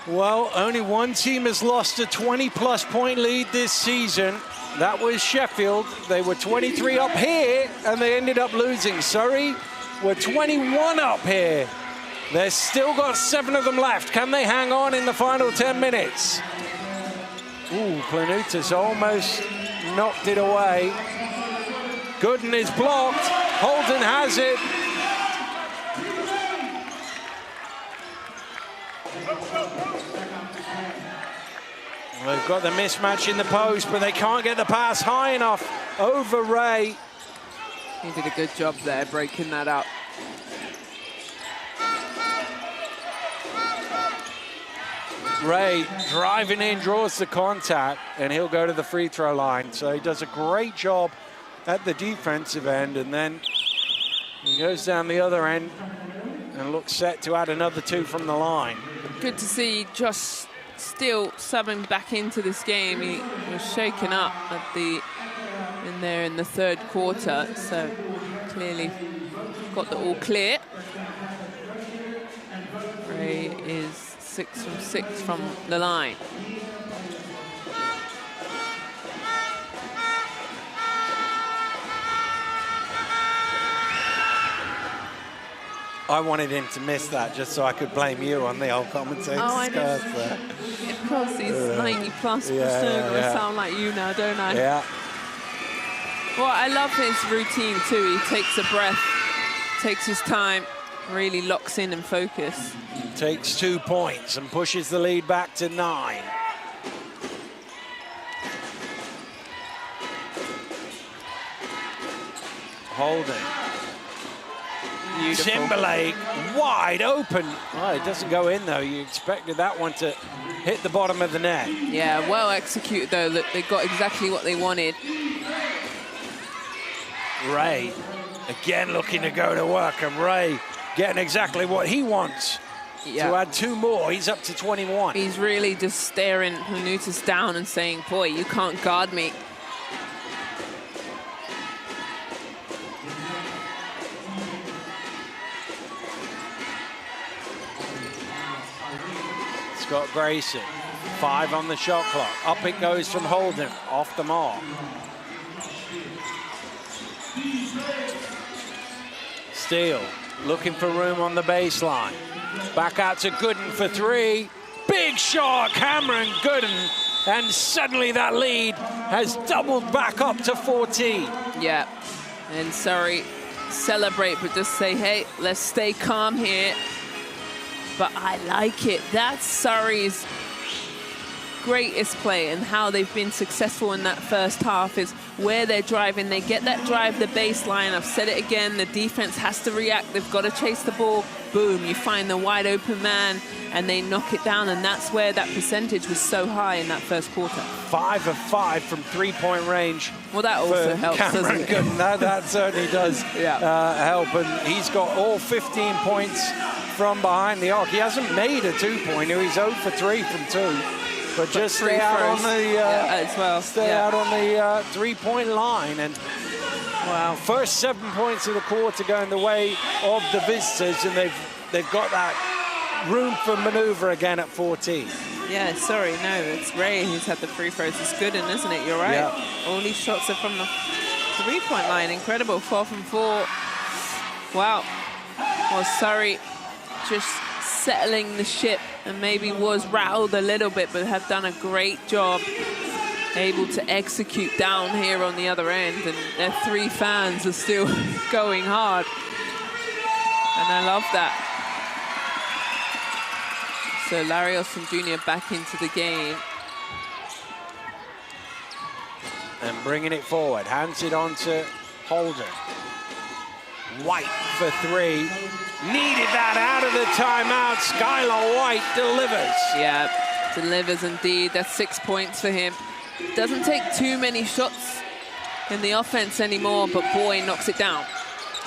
Well, only one team has lost a 20-plus point lead this season. That was Sheffield. They were 23 up here, and they ended up losing. Surrey were 21 up here. They've still got 7 of them left. Can they hang on in the final 10 minutes? Ooh, Planutis almost knocked it away. Gooden is blocked. Holden has it. They've got the mismatch in the post, but they can't get the pass high enough over Ray. He did a good job there, breaking that up. Ray driving in, draws the contact, and he'll go to the free throw line. So he does a great job at the defensive end, and then he goes down the other end and looks set to add another 2 from the line. Good to see Josh still subbing back into this game. He was shaken up in the third quarter, so clearly got the all clear. Ray is 6 from 6 from the line. I wanted him to miss that just so I could blame you on the old commentator's curse there. Of course, he's 90+%. I sound like you now, don't I? Yeah. Well, I love his routine too. He takes a breath, takes his time, really locks in and focus. Takes 2 points and pushes the lead back to 9. Holden. Beautiful. Timberlake wide open. Oh, it doesn't go in though. You expected that one to hit the bottom of the net. Yeah, well executed though. They got exactly what they wanted. Ray again looking to go to work, and Ray getting exactly what he wants. Yeah. To add 2 more, he's up to 21. He's really just staring Planutis down and saying, boy, you can't guard me. Scott Grayson, 5 on the shot clock. Up it goes from Holden, off the mark. Steele looking for room on the baseline. Back out to Gooden for 3. Big shot, Cameron Gooden. And suddenly that lead has doubled back up to 14. Yeah, and Surrey celebrate, but just say, hey, let's stay calm here. But I like it. That's Surrey's greatest play, and how they've been successful in that first half is where they're driving. They get that drive, the baseline. I've said it again, the defense has to react. They've got to chase the ball. Boom, you find the wide open man, and they knock it down, and that's where that percentage was so high in that first quarter. 5 of 5 from 3-point range. Well, that also helps, doesn't it? That certainly does help, and he's got all 15 points from behind the arc. He hasn't made a 2-pointer. He's 0 for 3 from 2. But just stay out on the out on the 3-point line, and wow, first 7 points of the quarter going the way of the visitors, and they've got that room for maneuver again at 14. Yeah, sorry, no, it's Ray who's had the free throws. It's Gooden, isn't it? You're right. Yeah. All these shots are from the three-point line. Incredible. 4 from 4. Wow. Well, Surrey just settling the ship and maybe was rattled a little bit, but have done a great job able to execute down here on the other end, and their 3 fans are still going hard. And I love that. So Larry Austin Jr. back into the game. And bringing it forward, hands it on to Holden. White for 3. Needed that out of the timeout. Skylar White delivers. Yeah, delivers indeed. That's 6 points for him. Doesn't take too many shots in the offense anymore, but boy, knocks it down.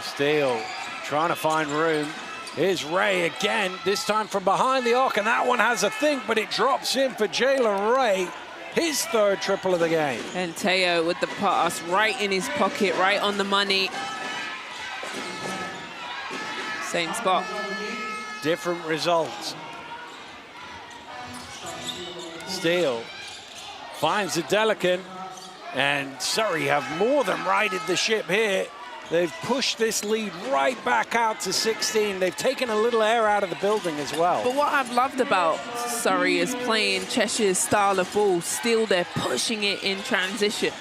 Steele trying to find room. Here's Ray again, this time from behind the arc, and that one has a think, but it drops in for Jalen Ray. His 3rd triple of the game. And Teo with the pass right in his pocket, right on the money. Same spot. Different results. Steele finds a Delican, and Surrey have more than righted the ship here. They've pushed this lead right back out to 16. They've taken a little air out of the building as well. But what I've loved about Surrey is playing Cheshire's style of ball. Still, they're pushing it in transition.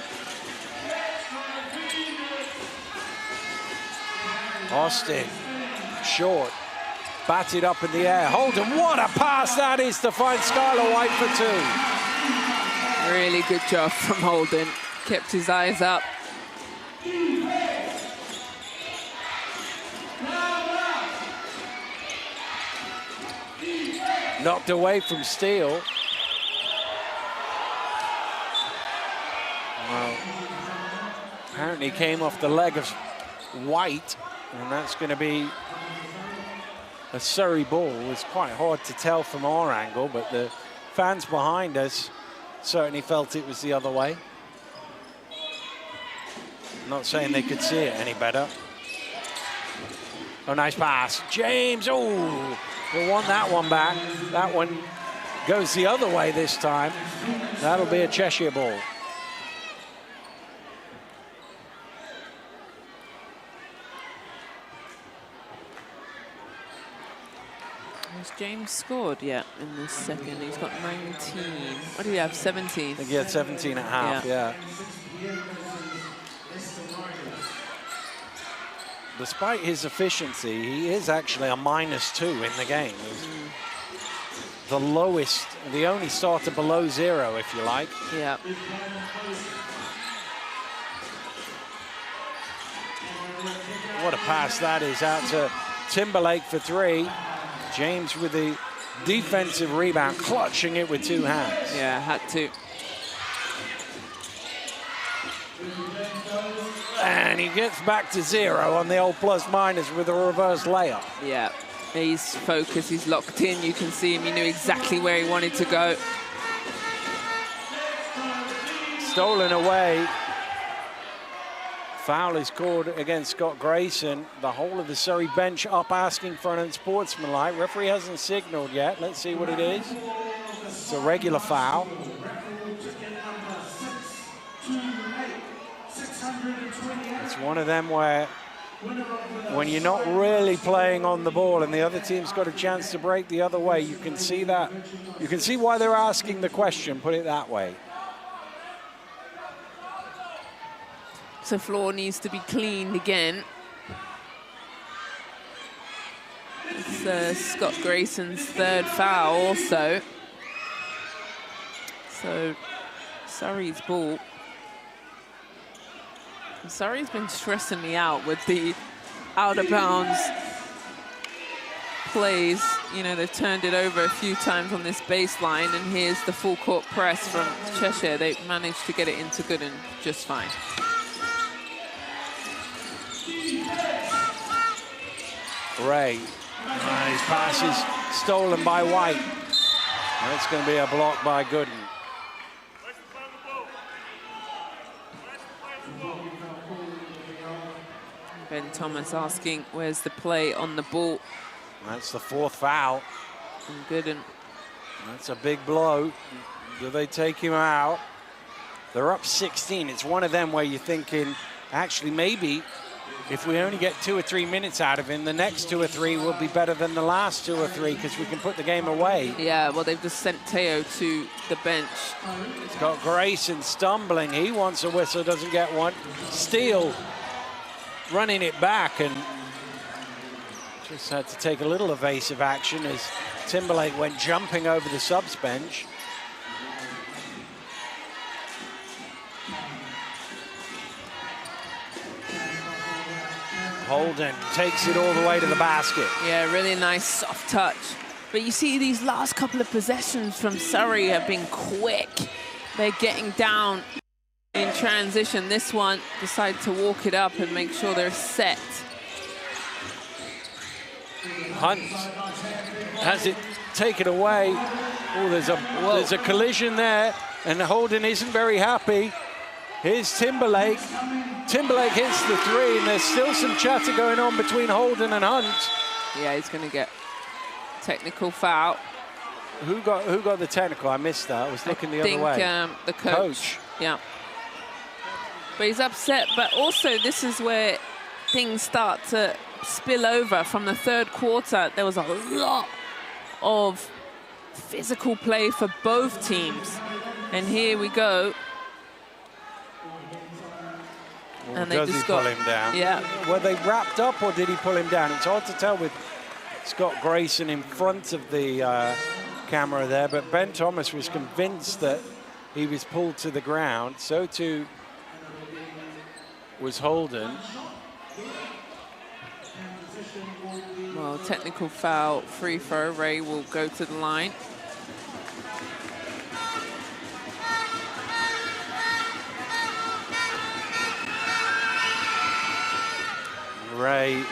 Austin, short, batted up in the air. Holden, what a pass that is to find Skylar White for 2. Really good job from Holden. Kept his eyes up. Knocked away from Steele. Well, apparently came off the leg of White, and that's going to be a Surrey ball. It's quite hard to tell from our angle, but the fans behind us certainly felt it was the other way. Not saying they could see it any better. Oh, nice pass. James, oh, we'll want that one back. That one goes the other way this time. That'll be a Cheshire ball. Has James scored yet in this second? He's got 19. What do we have, 17? I think he had 17 at half, yeah. Despite his efficiency, he is actually a -2 in the game. The lowest, the only starter below 0, if you like. Yeah. What a pass that is out to Timberlake for 3. James with the defensive rebound, clutching it with 2 hands. Yeah, had to. And he gets back to 0 on the old plus-minus with a reverse layup. Yeah, he's focused, he's locked in. You can see him, he knew exactly where he wanted to go. Stolen away. Foul is called against Scott Grayson. The whole of the Surrey bench up asking for an unsportsmanlike. Referee hasn't signaled yet. Let's see what it is. It's a regular foul. It's one of them where when you're not really playing on the ball and the other team's got a chance to break the other way, you can see that. You can see why they're asking the question, put it that way. So floor needs to be cleaned again. It's Scott Grayson's 3rd foul also. So Surrey's ball. And Surrey's been stressing me out with the out of bounds plays. You know, they've turned it over a few times on this baseline, and here's the full court press from Cheshire. They've managed to get it into Gooden just fine. Ray, his pass is stolen by White. That's going to be a block by Gooden. Ben Thomas asking, where's the play on the ball? That's the 4th foul. And Gooden. That's a big blow. Do they take him out? They're up 16. It's one of them where you're thinking, actually maybe if we only get 2 or 3 minutes out of him, the next 2 or 3 will be better than the last 2 or 3 because we can put the game away. Yeah, well, they've just sent Teo to the bench. It's got Grayson stumbling. He wants a whistle, doesn't get one. Steele running it back and just had to take a little evasive action as Timberlake went jumping over the subs bench. Holden takes it all the way to the basket. Yeah, really nice soft touch. But you see these last couple of possessions from Surrey have been quick. They're getting down in transition. This one decided to walk it up and make sure they're set. Hunt has it taken away. Oh, there's a collision there, and Holden isn't very happy. Here's Timberlake. Timberlake hits the 3, and there's still some chatter going on between Holden and Hunt. Yeah, he's going to get technical foul. Who got the technical? I missed that. I was looking the other way. I think the coach. Yeah. But he's upset. But also, this is where things start to spill over from the third quarter. There was a lot of physical play for both teams. And here we go. And does he pull him down? Yeah. Were they wrapped up or did he pull him down? It's hard to tell with Scott Grayson in front of the camera there, but Ben Thomas was convinced that he was pulled to the ground. So too was Holden. Well, technical foul, free throw. Ray will go to the line. Ray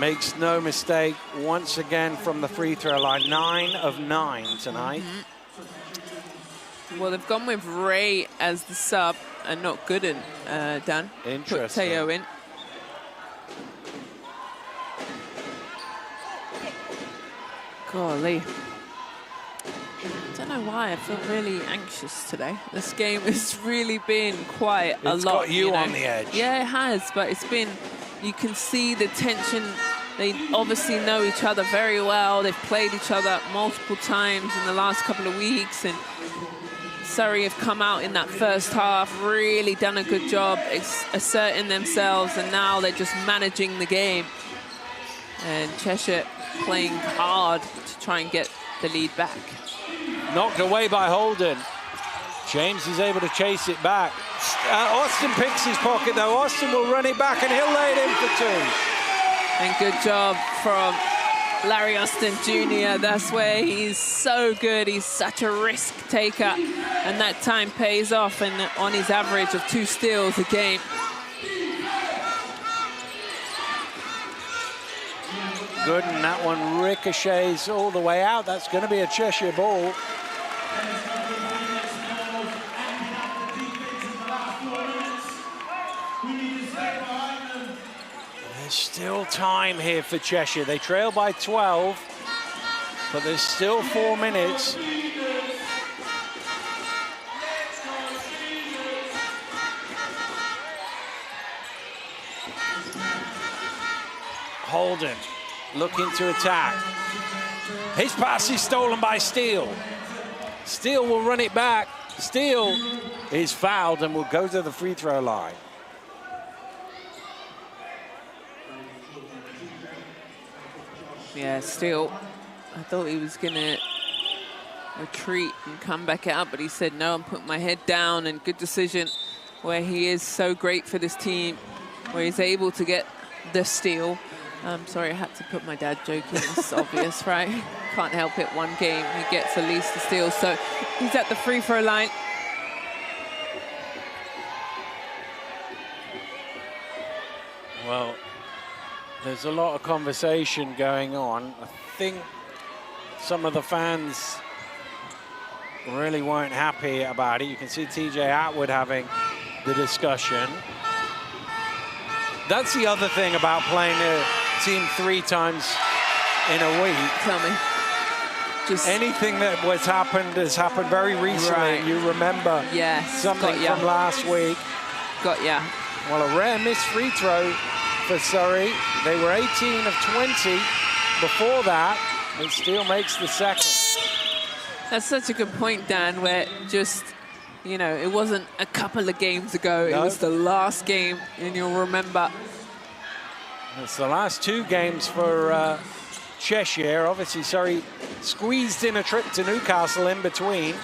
makes no mistake once again from the free throw line. 9 of 9 tonight. Well, they've gone with Ray as the sub and not Gooden, Dan. Interesting. Put Teo in. Golly. I don't know why I feel really anxious today. This game has really been quite a lot. It's got you know. on the edge. Yeah, it has, but it's been, you can see the tension. They obviously know each other very well. They've played each other multiple times in the last couple of weeks, and Surrey have come out in that first half, really done a good job asserting themselves, and now they're just managing the game. And Cheshire playing hard to try and get the lead back. Knocked away by Holden. James is able to chase it back. Austin picks his pocket though. Austin will run it back and he'll lay it in for 2. And good job from Larry Austin Jr. That's where he's so good. He's such a risk taker, and that time pays off, and on his average of 2 steals a game. Good, and that one ricochets all the way out. That's going to be a Cheshire ball. There's still time here for Cheshire. They trail by 12, but there's still 4 minutes. Holden looking to attack. His pass is stolen by Steele. Steele will run it back. Steele is fouled and will go to the free throw line. Yeah, Steele, I thought he was going to retreat and come back out, but he said, no, I'm putting my head down, and good decision where he is so great for this team, where he's able to get the steal. I'm sorry, I had to put my dad joke in. It's obvious, right? Can't help it. One game, he gets at least the steal. So he's at the free throw line. Well, there's a lot of conversation going on. I think some of the fans really weren't happy about it. You can see TJ Atwood having the discussion. That's the other thing about playing a team 3 times in a week. Tell me. Just anything that has happened very recently. Right. You remember yes, something from last week. Got ya. Well, a rare missed free throw for Surrey. They were 18 of 20 before that, but Steele makes the second. That's such a good point, Dan, where just, you know, it wasn't a couple of games ago. No. It was the last game, and you'll remember. It's the last 2 games for Cheshire. Obviously, Surrey squeezed in a trip to Newcastle in between.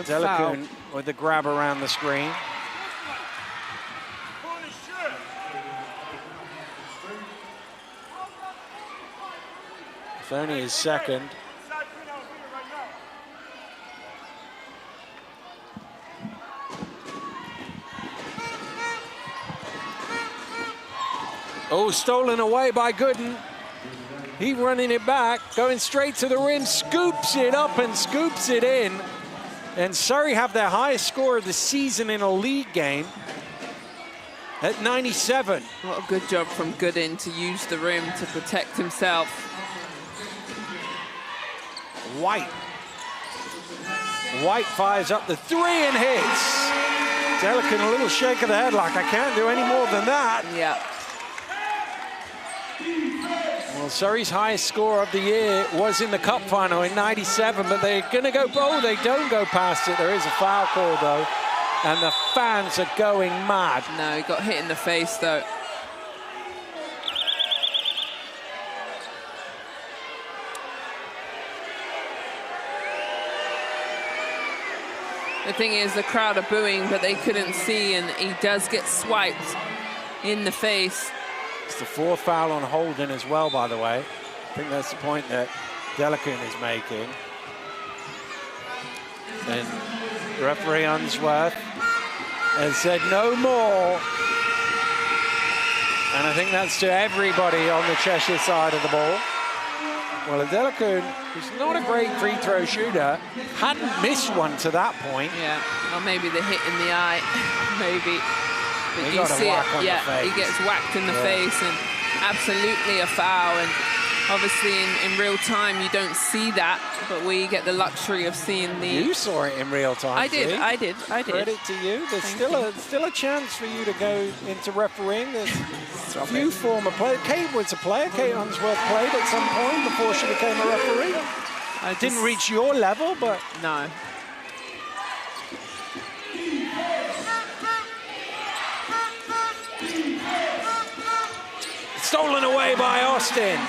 Delacoon with the grab around the screen. It's only his second. Oh, stolen away by Gooden. He running it back, going straight to the rim, scoops it up and scoops it in. And Surrey have their highest score of the season in a league game at 97. What a good job from Gooden to use the rim to protect himself. White fires up the 3 and hits. Delacoon a little shake of the head like, I can't do any more than that. Yeah. Well, Surrey's highest score of the year was in the cup final in 97, but they're going to go, oh, they don't go past it. There is a foul call, though, and the fans are going mad. No, he got hit in the face, though. The thing is, the crowd are booing, but they couldn't see, and he does get swiped in the face. It's the 4th foul on Holden as well, by the way. I think that's the point that Delacoon is making. And referee Unsworth has said no more. And I think that's to everybody on the Cheshire side of the ball. Well, Delacoon, who's not a great free throw shooter, hadn't missed one to that point. Yeah, or maybe the hit in the eye, maybe. But He you got a see whack it, on the yeah, face. he gets whacked in the face, and absolutely a foul. And obviously in real time you don't see that, but we get the luxury of seeing the... You saw it in real time. I did. Credit to you. There's still a chance for you to go into refereeing. There's a few former players. Kate was a player. Kate Unsworth played at some point before she became a referee. I didn't reach your level, but... No. Stolen away by Austin.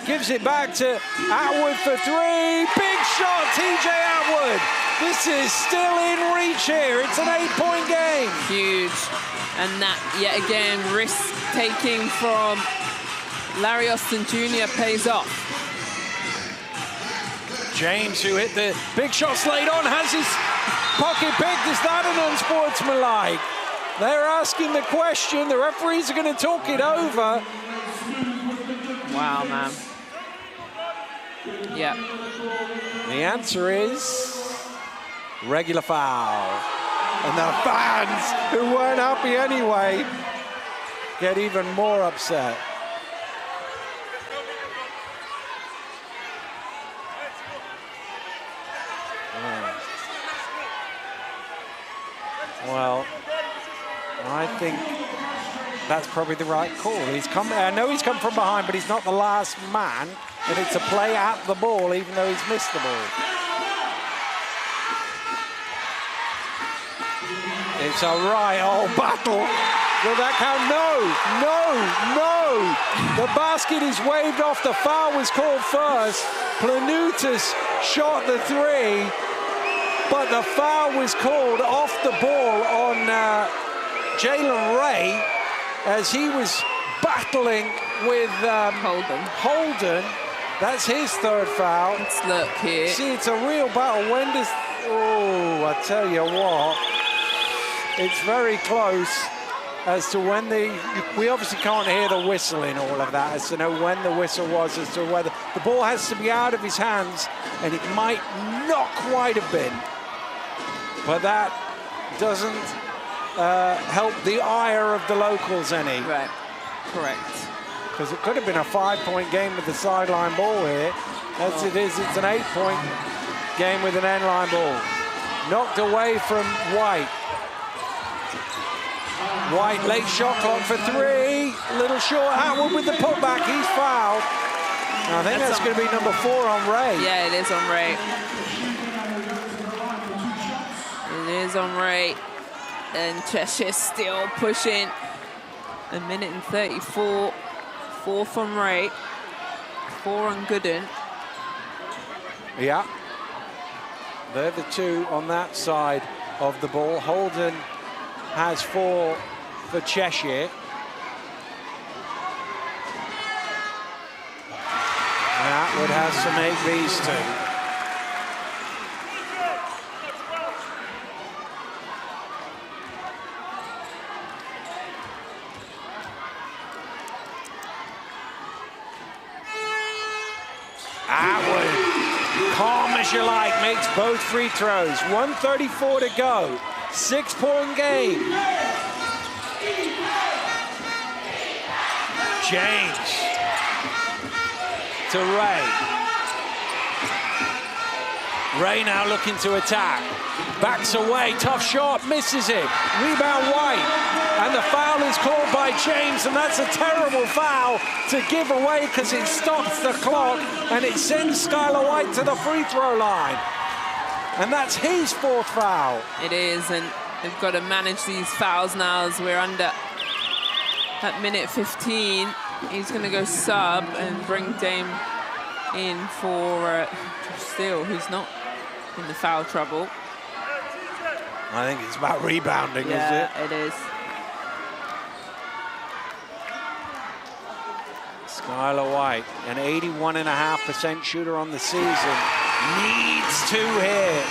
Gives it back to Atwood for 3. Big shot, TJ Atwood. This is still in reach here. It's an 8-point game. Huge. And that, yet again, risk-taking from Larry Austin Jr. pays off. James, who hit the big shots late on, has his pocket picked. Is that an unsportsmanlike? They're asking the question. The referees are going to talk it over. Wow, man. Yeah. The answer is regular foul. And the fans, who weren't happy anyway, get even more upset. Well, I think that's probably the right call. I know he's come from behind, but he's not the last man, and it's a play at the ball, even though he's missed the ball. It's a right old battle. Will that count? No. The basket is waved off. The foul was called first. Planutis shot the 3, but the foul was called off the ball on Jalen Ray as he was battling with Holden. That's his 3rd foul. Let's look here. See, it's a real battle. When does... Oh, I tell you what. It's very close as to when we obviously can't hear the whistle in all of that, as to know when the whistle was, as to whether the ball has to be out of his hands, and it might not quite have been. But that doesn't help the ire of the locals any. Right, correct. Because it could have been a 5-point game with the sideline ball here. As it is, it's an 8-point game with an end-line ball. Knocked away from White. White, late shot clock for 3. Little short. Atwood with the putback. He's fouled. I think that's going to be number 4 on Ray. Yeah, it is on Ray. It is on Ray. And Cheshire still pushing. 1 minute and 34. 4 from Ray. 4 on Gooden. Yeah. They're the 2 on that side of the ball. Holden has 4 for Cheshire. Atwood has to make these 2. Atwood, calm as you like, makes both free throws. 1:34 to go. 6-point game. James to Ray. Ray now looking to attack. Backs away, tough shot, misses it. Rebound White. And the foul is called by James, and that's a terrible foul to give away because it stops the clock and it sends Skylar White to the free throw line. And that's his 4th foul. It is, and they've got to manage these fouls now as we're under at minute 15. He's going to go sub and bring Dame in for Steele, who's not in the foul trouble. I think it's about rebounding, is it? Yeah, it is. Skylar White, an 81.5% shooter on the season, needs 2 here.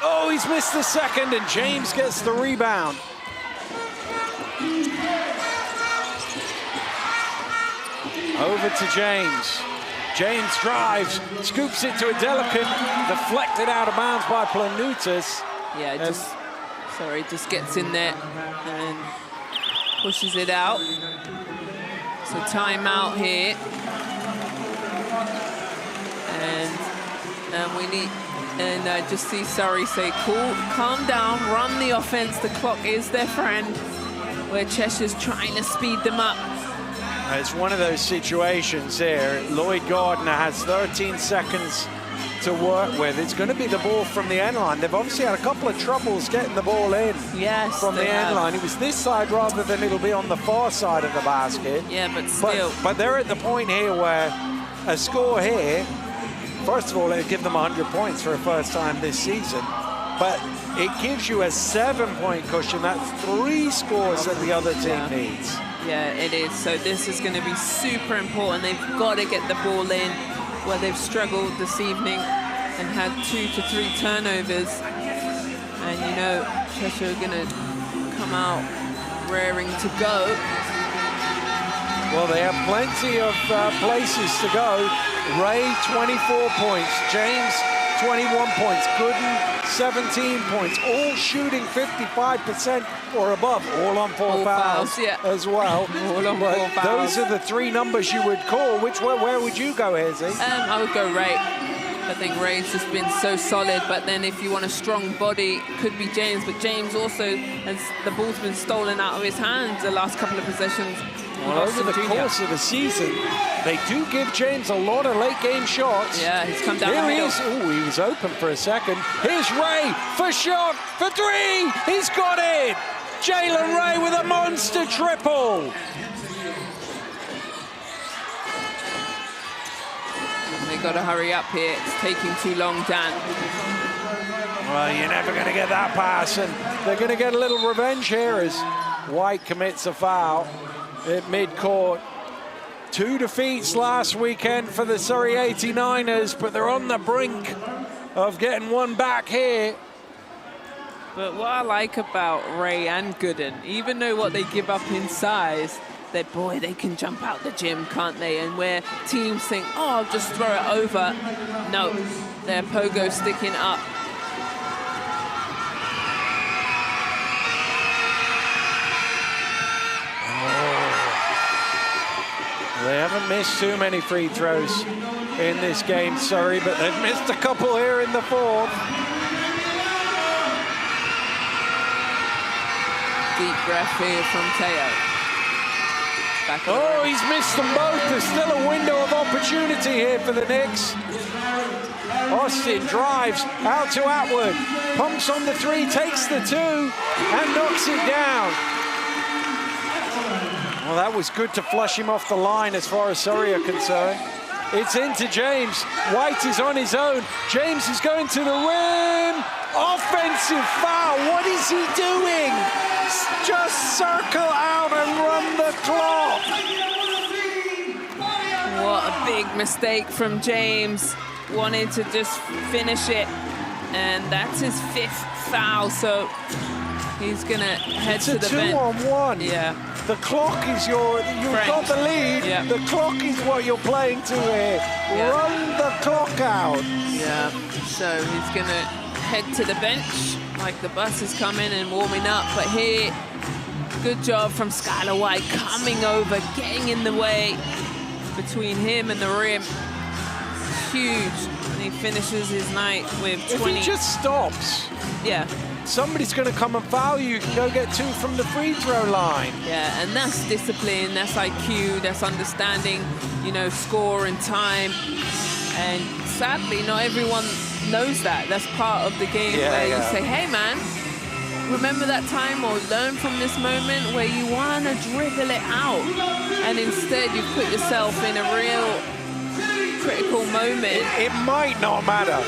Oh, he's missed the second, and James gets the rebound. Over to James. James drives, scoops it to a delicate, deflected out of bounds by Planutis. Yeah, just gets in there and pushes it out. So timeout here. And we need, and I just see Surrey say, cool, calm down, run the offense, the clock is their friend, where Cheshire's trying to speed them up. It's one of those situations here. Lloyd Gardner has 13 seconds to work with. It's going to be the ball from the end line. They've obviously had a couple of troubles getting the ball in from the end line. It was this side rather than it'll be on the far side of the basket. Yeah, but still. But they're at the point here where a score here, first of all, it'll give them 100 points for the first time this season. But it gives you a 7-point cushion. That's 3 scores that the other team needs. Yeah, it is. So this is going to be super important. They've got to get the ball in, where they've struggled this evening and had 2 to 3 turnovers. And you know, Cheshire are going to come out raring to go. Well, they have plenty of places to go. Ray, 24 points. James, 21 points. Gooden, 17 points. All shooting 55% or above. All on 4 fouls as well. All on 4 fouls. Those are the 3 numbers you would call. Where would you go, Hezzy? I would go Ray. I think Ray's just been so solid, but then if you want a strong body, could be James, but James also, has the ball's been stolen out of his hands the last couple of possessions. Well, over the course of the season, they do give James a lot of late-game shots. Yeah, he's come down Here the middle. he is. Oh, he was open for a second. Here's Ray for shot, for 3. He's got it. Jalen Ray with a monster triple. They've got to hurry up here. It's taking too long, Dan. Well, you're never going to get that pass, and they're going to get a little revenge here as White commits a foul at midcourt. 2 defeats last weekend for the Surrey 89ers, but they're on the brink of getting one back here. But what I like about Ray and Gooden, even though what they give up in size, they can jump out the gym, can't they? And where teams think, oh, I'll just throw it over. No, they're pogo sticking up. They haven't missed too many free throws in this game, Surrey, but they've missed a couple here in the fourth. Deep breath here from Teo. Oh, he's missed them both. There's still a window of opportunity here for the Knicks. Austin drives out to Atwood, pumps on the three, takes the two, and knocks it down. Well, that was good to flush him off the line as far as Surrey are concerned. It's into James. White is on his own. James is going to the rim. Offensive foul. What is he doing? Just circle out and run the clock. What a big mistake from James. Wanted to just finish it. And that's his 5th foul, so he's going to head to the bench. It's a 2-on-1. Yeah. The clock is you've got the lead. Yeah. The clock is what you're playing to here. Yeah. Run the clock out. Yeah, so he's going to head to the bench like the bus is coming and warming up. But here, good job from Skylar White coming over, getting in the way between him and the rim. Huge. And he finishes his night with 20. If he just stops. Yeah. Somebody's going to come and foul you. You can go get 2 from the free throw line. Yeah, and that's discipline, that's IQ, that's understanding, you know, score and time. And sadly, not everyone knows that. That's part of the game where you say, hey, man, remember that time or learn from this moment where you want to dribble it out. And instead, you put yourself in a real critical moment. It might not matter.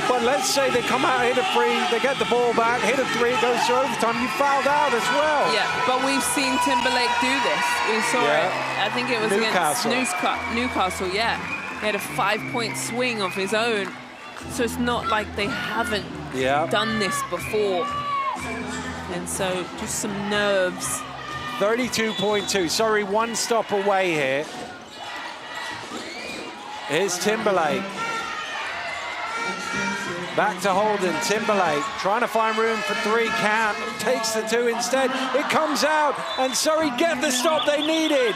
But let's say they come out, hit a free, they get the ball back, hit a 3, it goes to overtime, you fouled out as well. Yeah, but we've seen Timberlake do this. We saw it, I think it was Newcastle. against Newcastle, yeah. He had a 5-point swing of his own. So it's not like they haven't done this before. And so just some nerves. 32.2, sorry, 1 stop away here. Here's Timberlake. Back to Holden, Timberlake trying to find room for 3, can't, takes the 2 instead. It comes out, and Surrey get the stop they needed.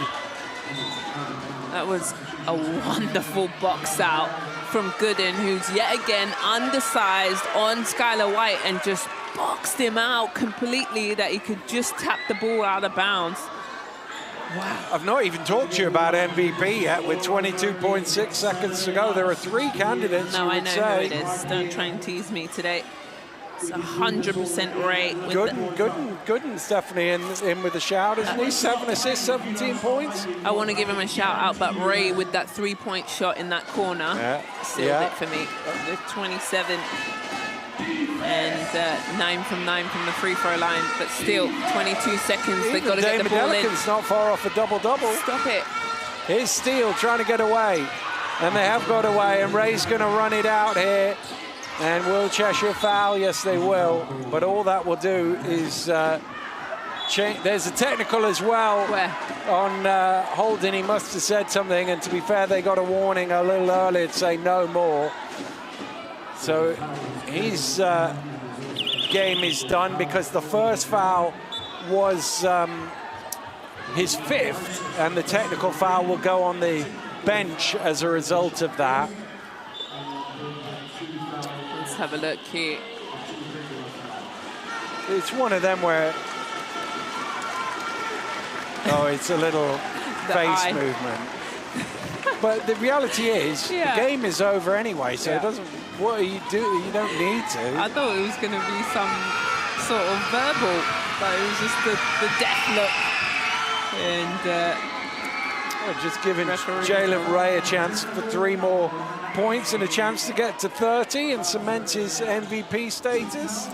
That was a wonderful box out from Gooden, who's yet again undersized on Skylar White and just boxed him out completely that he could just tap the ball out of bounds. Wow. I've not even talked to you about MVP yet with 22.6 seconds to go. There are 3 candidates. No, I know who it is. Don't try and tease me today. It's 100% Ray. Gooden's definitely in with a shout, isn't he? 7 assists, 17 points. I want to give him a shout out, but Ray with that 3-point shot in that corner sealed it for me. With 27 and 9 from the free throw line, but still 22 seconds. They've got to get the ball in. Not far off a double-double. Stop it. Here's Steele trying to get away, and they have got away, and Ray's going to run it out here. And will Cheshire foul? Yes, they will. But all that will do is change. There's a technical as well on Holden. He must have said something, and to be fair, they got a warning a little earlier to say no more. So his game is done because the first foul was his 5th, and the technical foul will go on the bench as a result of that. Let's have a look here. It's one of them where, it's a little face movement. But the reality is, the game is over anyway, so it doesn't, what do? You don't need to. I thought it was going to be some sort of verbal, but it was just the death look. And just giving Jalen Ray a chance for 3 more points and a chance to get to 30 and cement his MVP status.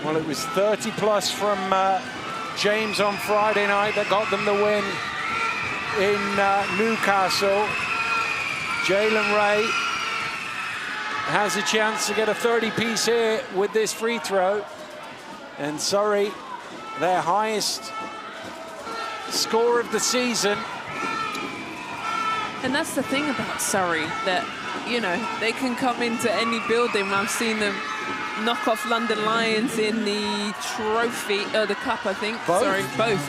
Well, it was 30 plus from James on Friday night that got them the win in Newcastle. Jalen Ray has a chance to get a 30-piece here with this free throw. And Surrey, their highest score of the season. And that's the thing about Surrey, that, you know, they can come into any building. I've seen them knock off London Lions in the trophy, the cup, I think. Both? Sorry, both.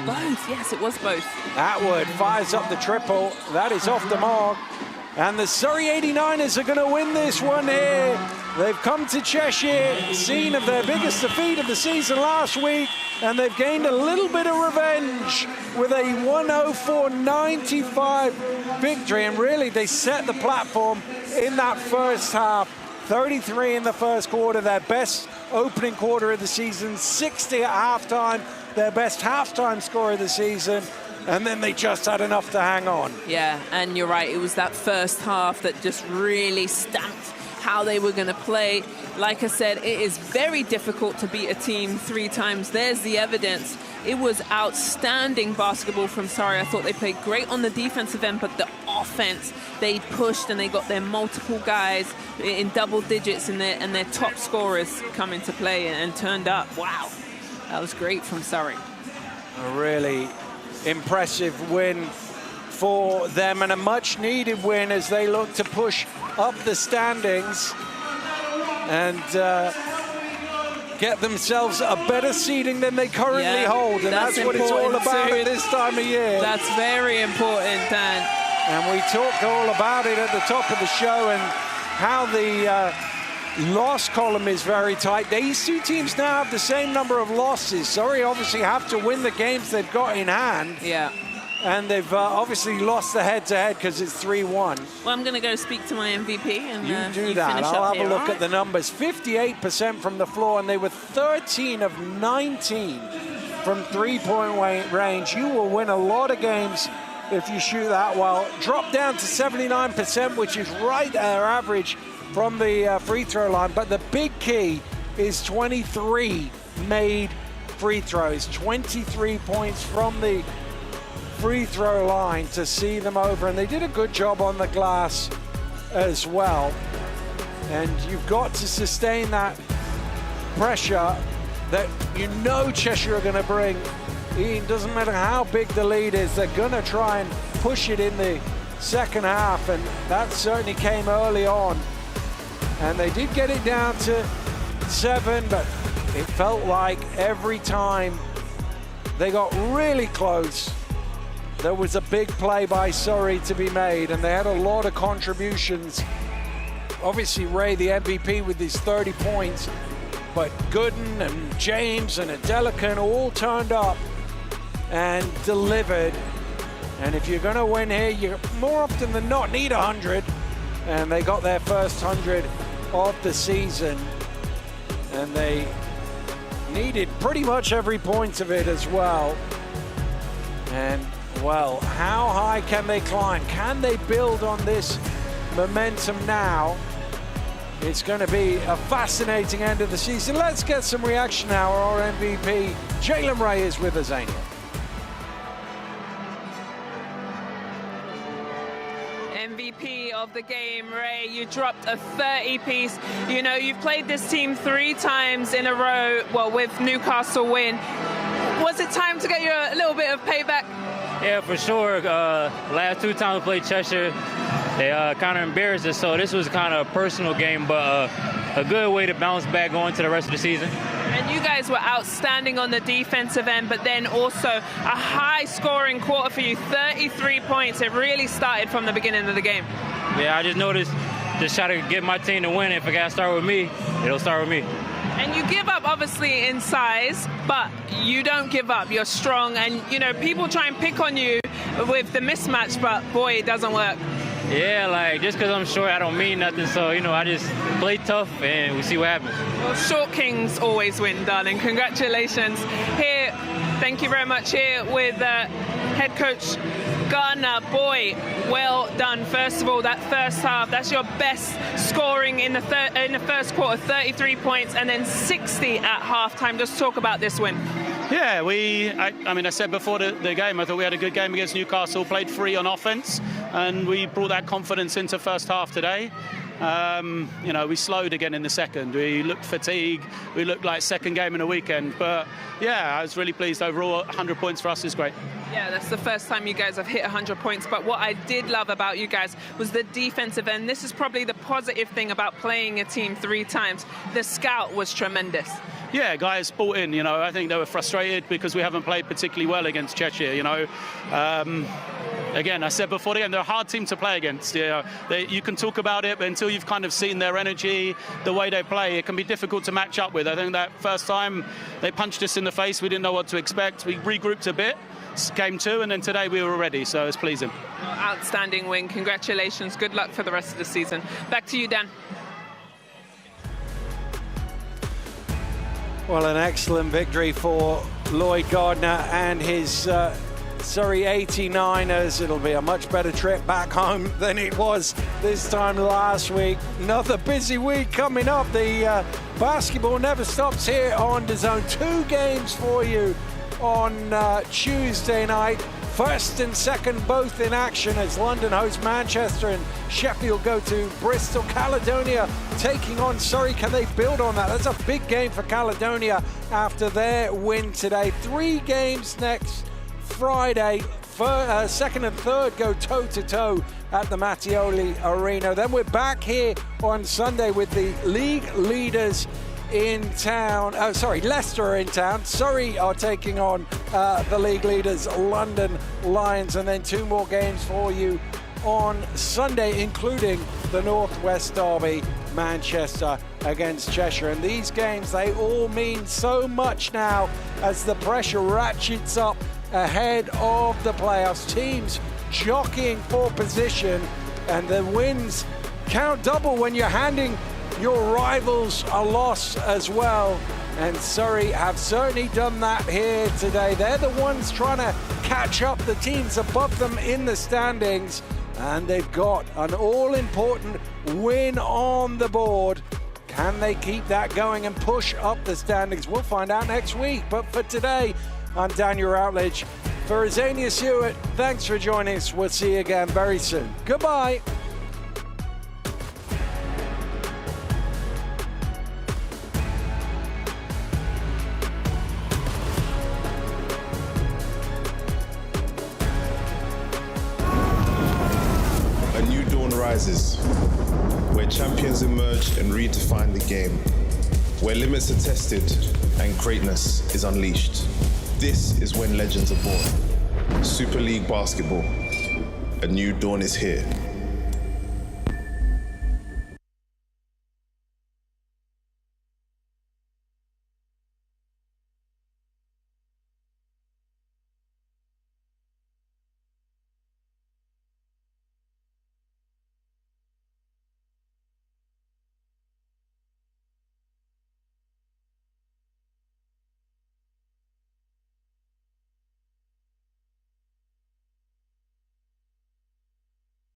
Yes, it was both. Atwood fires up the triple. That is off the mark. And the Surrey 89ers are going to win this one here. They've come to Cheshire, scene of their biggest defeat of the season last week, and they've gained a little bit of revenge with a 104-95 victory. And really, they set the platform in that first half. 33 in the first quarter, their best opening quarter of the season, 60 at halftime, their best halftime score of the season, and then they just had enough to hang on. Yeah, and you're right, it was that first half that just really stamped how they were going to play. Like I said, it is very difficult to beat a team 3 times. There's the evidence. It was outstanding basketball from Surrey. I thought they played great on the defensive end, but the offense, they pushed and they got their multiple guys in double digits and their top scorers come into play and turned up. Wow, that was great from Surrey. A really impressive win for them, and a much needed win as they look to push up the standings and get themselves a better seeding than they currently hold, and that's what it's all about at this time of year. That's very important, Dan. And we talked all about it at the top of the show and how the loss column is very tight. These two teams now have the same number of losses. Surrey obviously have to win the games they've got in hand. Yeah. And they've obviously lost the head-to-head because it's 3-1. Well, I'm going to go speak to my MVP. And you do that. I'll have a look at the numbers. 58% from the floor, and they were 13 of 19 from three-point range. You will win a lot of games if you shoot that well. Drop down to 79%, which is right at their average from the free throw line. But the big key is 23 made free throws. 23 points from the free throw line to see them over, and they did a good job on the glass as well. And you've got to sustain that pressure that you know Cheshire are going to bring. It doesn't matter how big the lead is, they're going to try and push it in the second half, and that certainly came early on. And they did get it down to 7, but it felt like every time they got really close, there was a big play by Surrey to be made, and they had a lot of contributions. Obviously, Ray, the MVP, with his 30 points, but Gooden and James and Adelican all turned up and delivered. And if you're going to win here, you more often than not need 100, and they got their first 100 of the season, and they needed pretty much every point of it as well. And well, how high can they climb? Can they build on this momentum now? It's going to be a fascinating end of the season. Let's get some reaction now. Our MVP, Jalen Ray, is with us, Anya. MVP of the game, Ray. You dropped a 30-piece. You know, you've played this team 3 times in a row, well, with Newcastle win. Was it time to get you a little bit of payback? Yeah, for sure. Last 2 times we played Cheshire, they kind of embarrassed us, so this was kind of a personal game, but a good way to bounce back going to the rest of the season. And you guys were outstanding on the defensive end, but then also a high-scoring quarter for you, 33 points. It really started from the beginning of the game. Yeah, I just noticed, just try to get my team to win. If it got to start with me, it'll start with me. And you give up, obviously, in size, but you don't give up. You're strong, and, you know, people try and pick on you with the mismatch, but, boy, it doesn't work. Yeah, like, just because I'm short, I don't mean nothing. So, you know, I just play tough, and we see what happens. Well, short kings always win, darling. Congratulations. Here, thank you very much, here with head coach Gardner. Boy, well done. First of all, that first half, that's your best scoring in the first quarter, 33 points, and then 60 at halftime. Just talk about this win. Yeah, I mean, I said before the game, I thought we had a good game against Newcastle, played free on offense, and we brought that confidence into first half today. You know, we slowed again in the second. We looked fatigued. We looked like second game in a weekend. But yeah, I was really pleased overall. 100 points for us is great. Yeah, that's the first time you guys have hit 100 points. But what I did love about you guys was the defensive end. This is probably the positive thing about playing a team 3 times. The scout was tremendous. Yeah, guys bought in, you know. I think they were frustrated because we haven't played particularly well against Cheshire, you know. Again, I said before the game, they're a hard team to play against. You know, you can talk about it, but until you've kind of seen their energy, the way they play, it can be difficult to match up with. I think that first time they punched us in the face, we didn't know what to expect. We regrouped a bit, game 2, and then today we were ready, so it's pleasing. Outstanding win. Congratulations. Good luck for the rest of the season. Back to you, Dan. Well, an excellent victory for Lloyd Gardner and his Surrey 89ers. It'll be a much better trip back home than it was this time last week. Another busy week coming up. The basketball never stops here on DAZN. 2 games for you on Tuesday night. First and second both in action as London hosts Manchester and Sheffield go to Bristol. Caledonia taking on Surrey. Can they build on that? That's a big game for Caledonia after their win today. 3 games next Friday. Second and third go toe-to-toe at the Mattioli Arena. Then we're back here on Sunday with the league leaders in town. Leicester are in town. Surrey are taking on the league leaders, London Lions, and then 2 more games for you on Sunday, including the Northwest Derby, Manchester against Cheshire. And these games, they all mean so much now as the pressure ratchets up ahead of the playoffs. Teams jockeying for position, and the wins count double when you're handing your rivals a loss as well, and Surrey have certainly done that here today. They're the ones trying to catch up the teams above them in the standings, and they've got an all-important win on the board. Can they keep that going and push up the standings? We'll find out next week. But for today, I'm Daniel Routledge. For Azania Hewitt, thanks for joining us. We'll see you again very soon. Goodbye. Rises, where champions emerge and redefine the game, where limits are tested and greatness is unleashed. This is when legends are born. Super League Basketball. A new dawn is here.